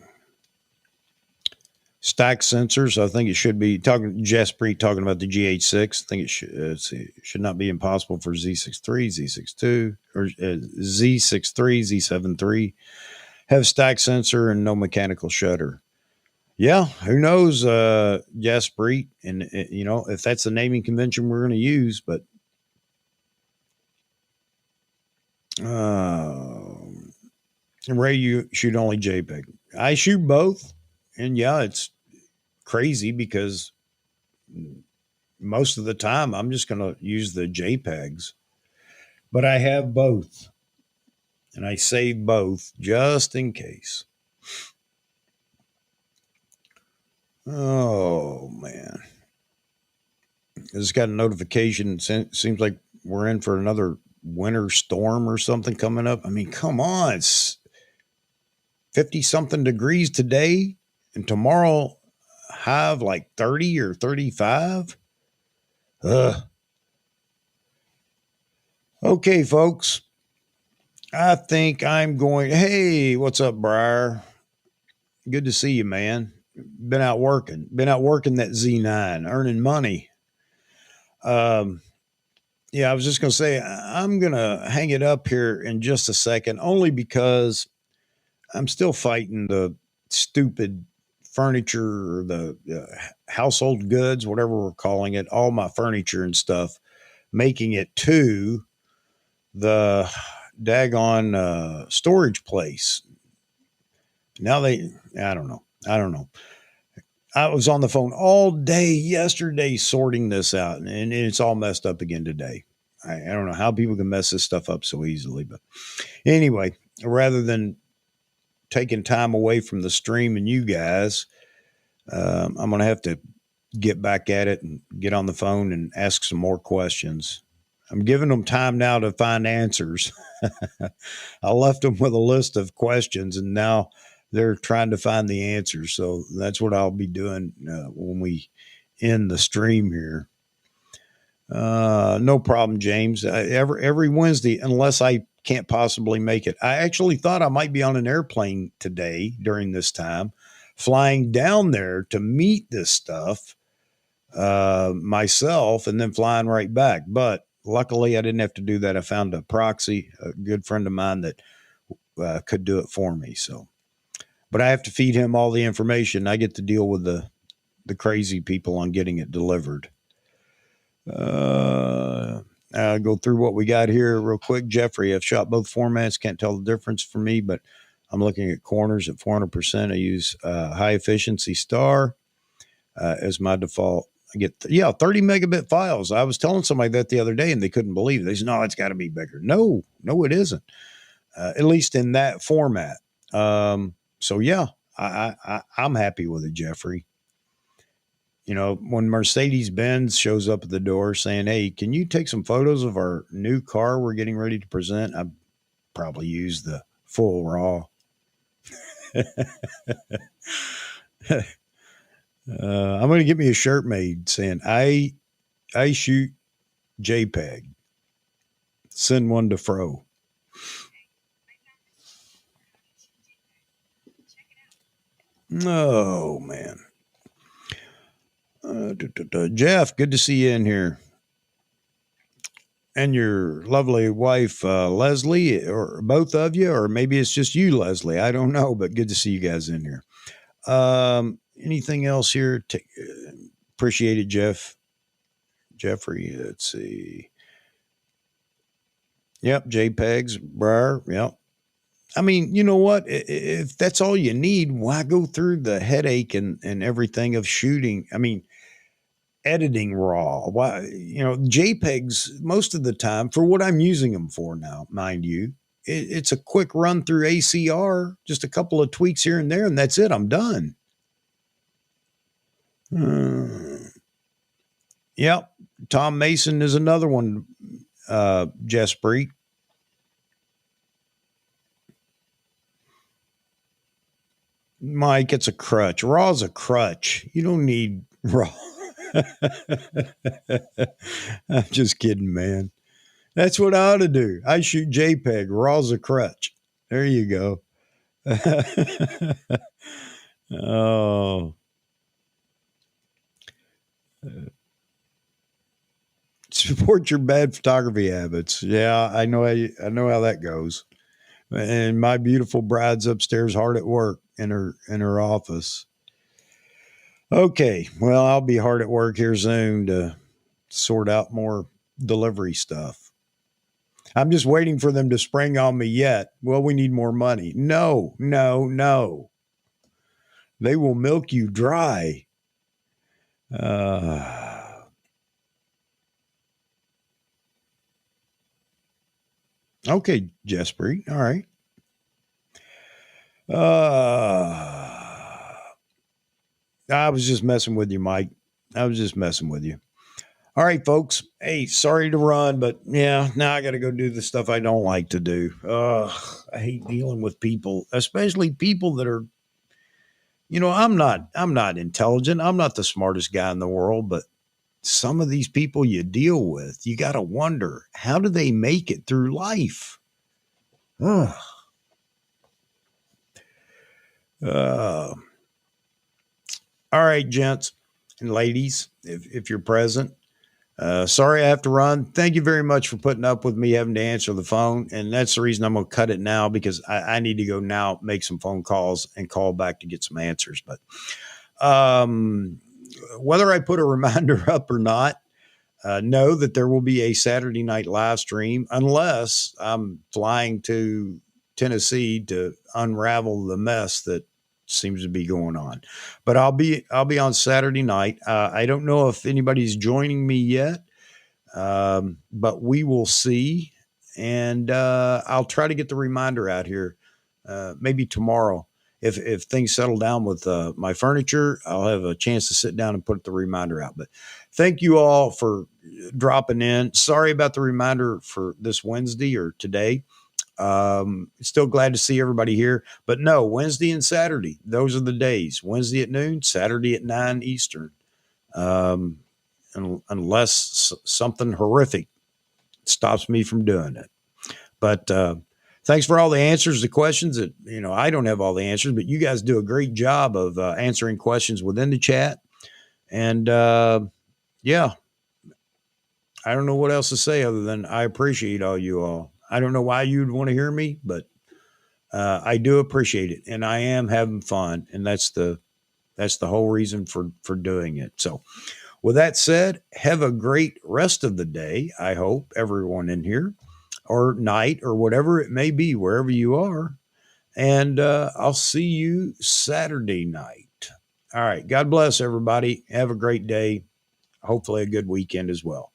Stack sensors. I think it should be talking. Jaspreet talking about the GH6. I think it should not be impossible for Z63, Z62, or Z63, Z73 have stack sensor and no mechanical shutter. Yeah, who knows, Jaspreet, and if that's the naming convention we're going to use, but uh, Ray, you shoot only JPEG. I shoot both, and yeah, it's crazy because most of the time I'm just going to use the JPEGs, but I have both and I save both just in case. Oh man, I just got a notification. Seems like we're in for another winter storm or something coming up. I mean, come on, it's 50 something degrees today, and tomorrow have like 30 or 35. Ugh. Okay, folks. I think I'm going. Hey, what's up, Briar? Good to see you, man. been out working that Z9, earning money. Yeah, I was just going to say, I'm going to hang it up here in just a second, only because I'm still fighting the stupid furniture or the household goods, whatever we're calling it, all my furniture and stuff, making it to the daggone storage place. Now I don't know. I was on the phone all day yesterday sorting this out, and it's all messed up again today. I don't know how people can mess this stuff up so easily, but anyway, rather than taking time away from the stream and you guys, I'm going to have to get back at it and get on the phone and ask some more questions. I'm giving them time now to find answers. I left them with a list of questions, and now they're trying to find the answers. So that's what I'll be doing when we end the stream here. No problem, James. Every Wednesday, unless I can't possibly make it. I actually thought I might be on an airplane today during this time, flying down there to meet this stuff myself, and then flying right back. But luckily, I didn't have to do that. I found a proxy, a good friend of mine that could do it for me. So, but I have to feed him all the information. I get to deal with the crazy people on getting it delivered. Go through what we got here real quick. Jeffrey, I've shot both formats. Can't tell the difference for me, but I'm looking at corners at 400%. I use high efficiency star as my default. I get 30 megabit files. I was telling somebody that the other day, and they couldn't believe it. They said, "No, it's got to be bigger." No, it isn't. At least in that format. So yeah, I'm happy with it, Jeffrey. You know, when Mercedes-Benz shows up at the door saying, "Hey, can you take some photos of our new car we're getting ready to present?" I probably use the full RAW. I'm going to get me a shirt made saying, I shoot JPEG. Send one to Fro. Oh, man. Jeff, good to see you in here. And your lovely wife, Leslie, or both of you, or maybe it's just you, Leslie. I don't know, but good to see you guys in here. Anything else here? Appreciate it, Jeff. Jeffrey, let's see. Yep, JPEGs, Briar. Yep. I mean, you know what? If that's all you need, why go through the headache and everything of shooting? I mean, editing raw. Why, JPEGs most of the time, for what I'm using them for now, mind you, it's a quick run through ACR, just a couple of tweaks here and there, and that's it. I'm done. Yep. Tom Mason is another one, Jesprit. Mike, it's a crutch. Raw's a crutch. You don't need raw. I'm just kidding, man. That's what I ought to do. I shoot JPEG. Raw's a crutch. There you go. Oh. Support your bad photography habits. Yeah, I know how that goes. And my beautiful bride's upstairs hard at work in her office. Okay, well, I'll be hard at work here soon to sort out more delivery stuff. I'm just waiting for them to spring on me yet. Well, we need more money. No. They will milk you dry. Okay, Jesperi. All right. I was just messing with you, Mike. I was just messing with you. All right, folks. Hey, sorry to run, but yeah, now I got to go do the stuff I don't like to do. I hate dealing with people, especially people that are, I'm not intelligent. I'm not the smartest guy in the world, but some of these people you deal with, you got to wonder, how do they make it through life? All right, gents and ladies, if you're present, sorry I have to run. Thank you very much for putting up with me having to answer the phone. And that's the reason I'm going to cut it now, because I need to go now, make some phone calls and call back to get some answers. But whether I put a reminder up or not, know that there will be a Saturday night live stream, unless I'm flying to Tennessee to unravel the mess that seems to be going on. But I'll be on Saturday night. I don't know if anybody's joining me yet, but we will see. And I'll try to get the reminder out here, maybe tomorrow. If things settle down with my furniture, I'll have a chance to sit down and put the reminder out. But thank you all for dropping in. Sorry about the reminder for this Wednesday or today. Still glad to see everybody here. But no, Wednesday and Saturday, those are the days. Wednesday at noon, Saturday at 9 Eastern. Unless something horrific stops me from doing it. But thanks for all the answers to questions that, I don't have all the answers, but you guys do a great job of answering questions within the chat. And yeah, I don't know what else to say other than I appreciate all you all. I don't know why you'd want to hear me, but I do appreciate it, and I am having fun, and that's the whole reason for doing it. So, with that said, have a great rest of the day. I hope everyone in here, or night, or whatever it may be, wherever you are, and I'll see you Saturday night. All right. God bless everybody. Have a great day. Hopefully, a good weekend as well.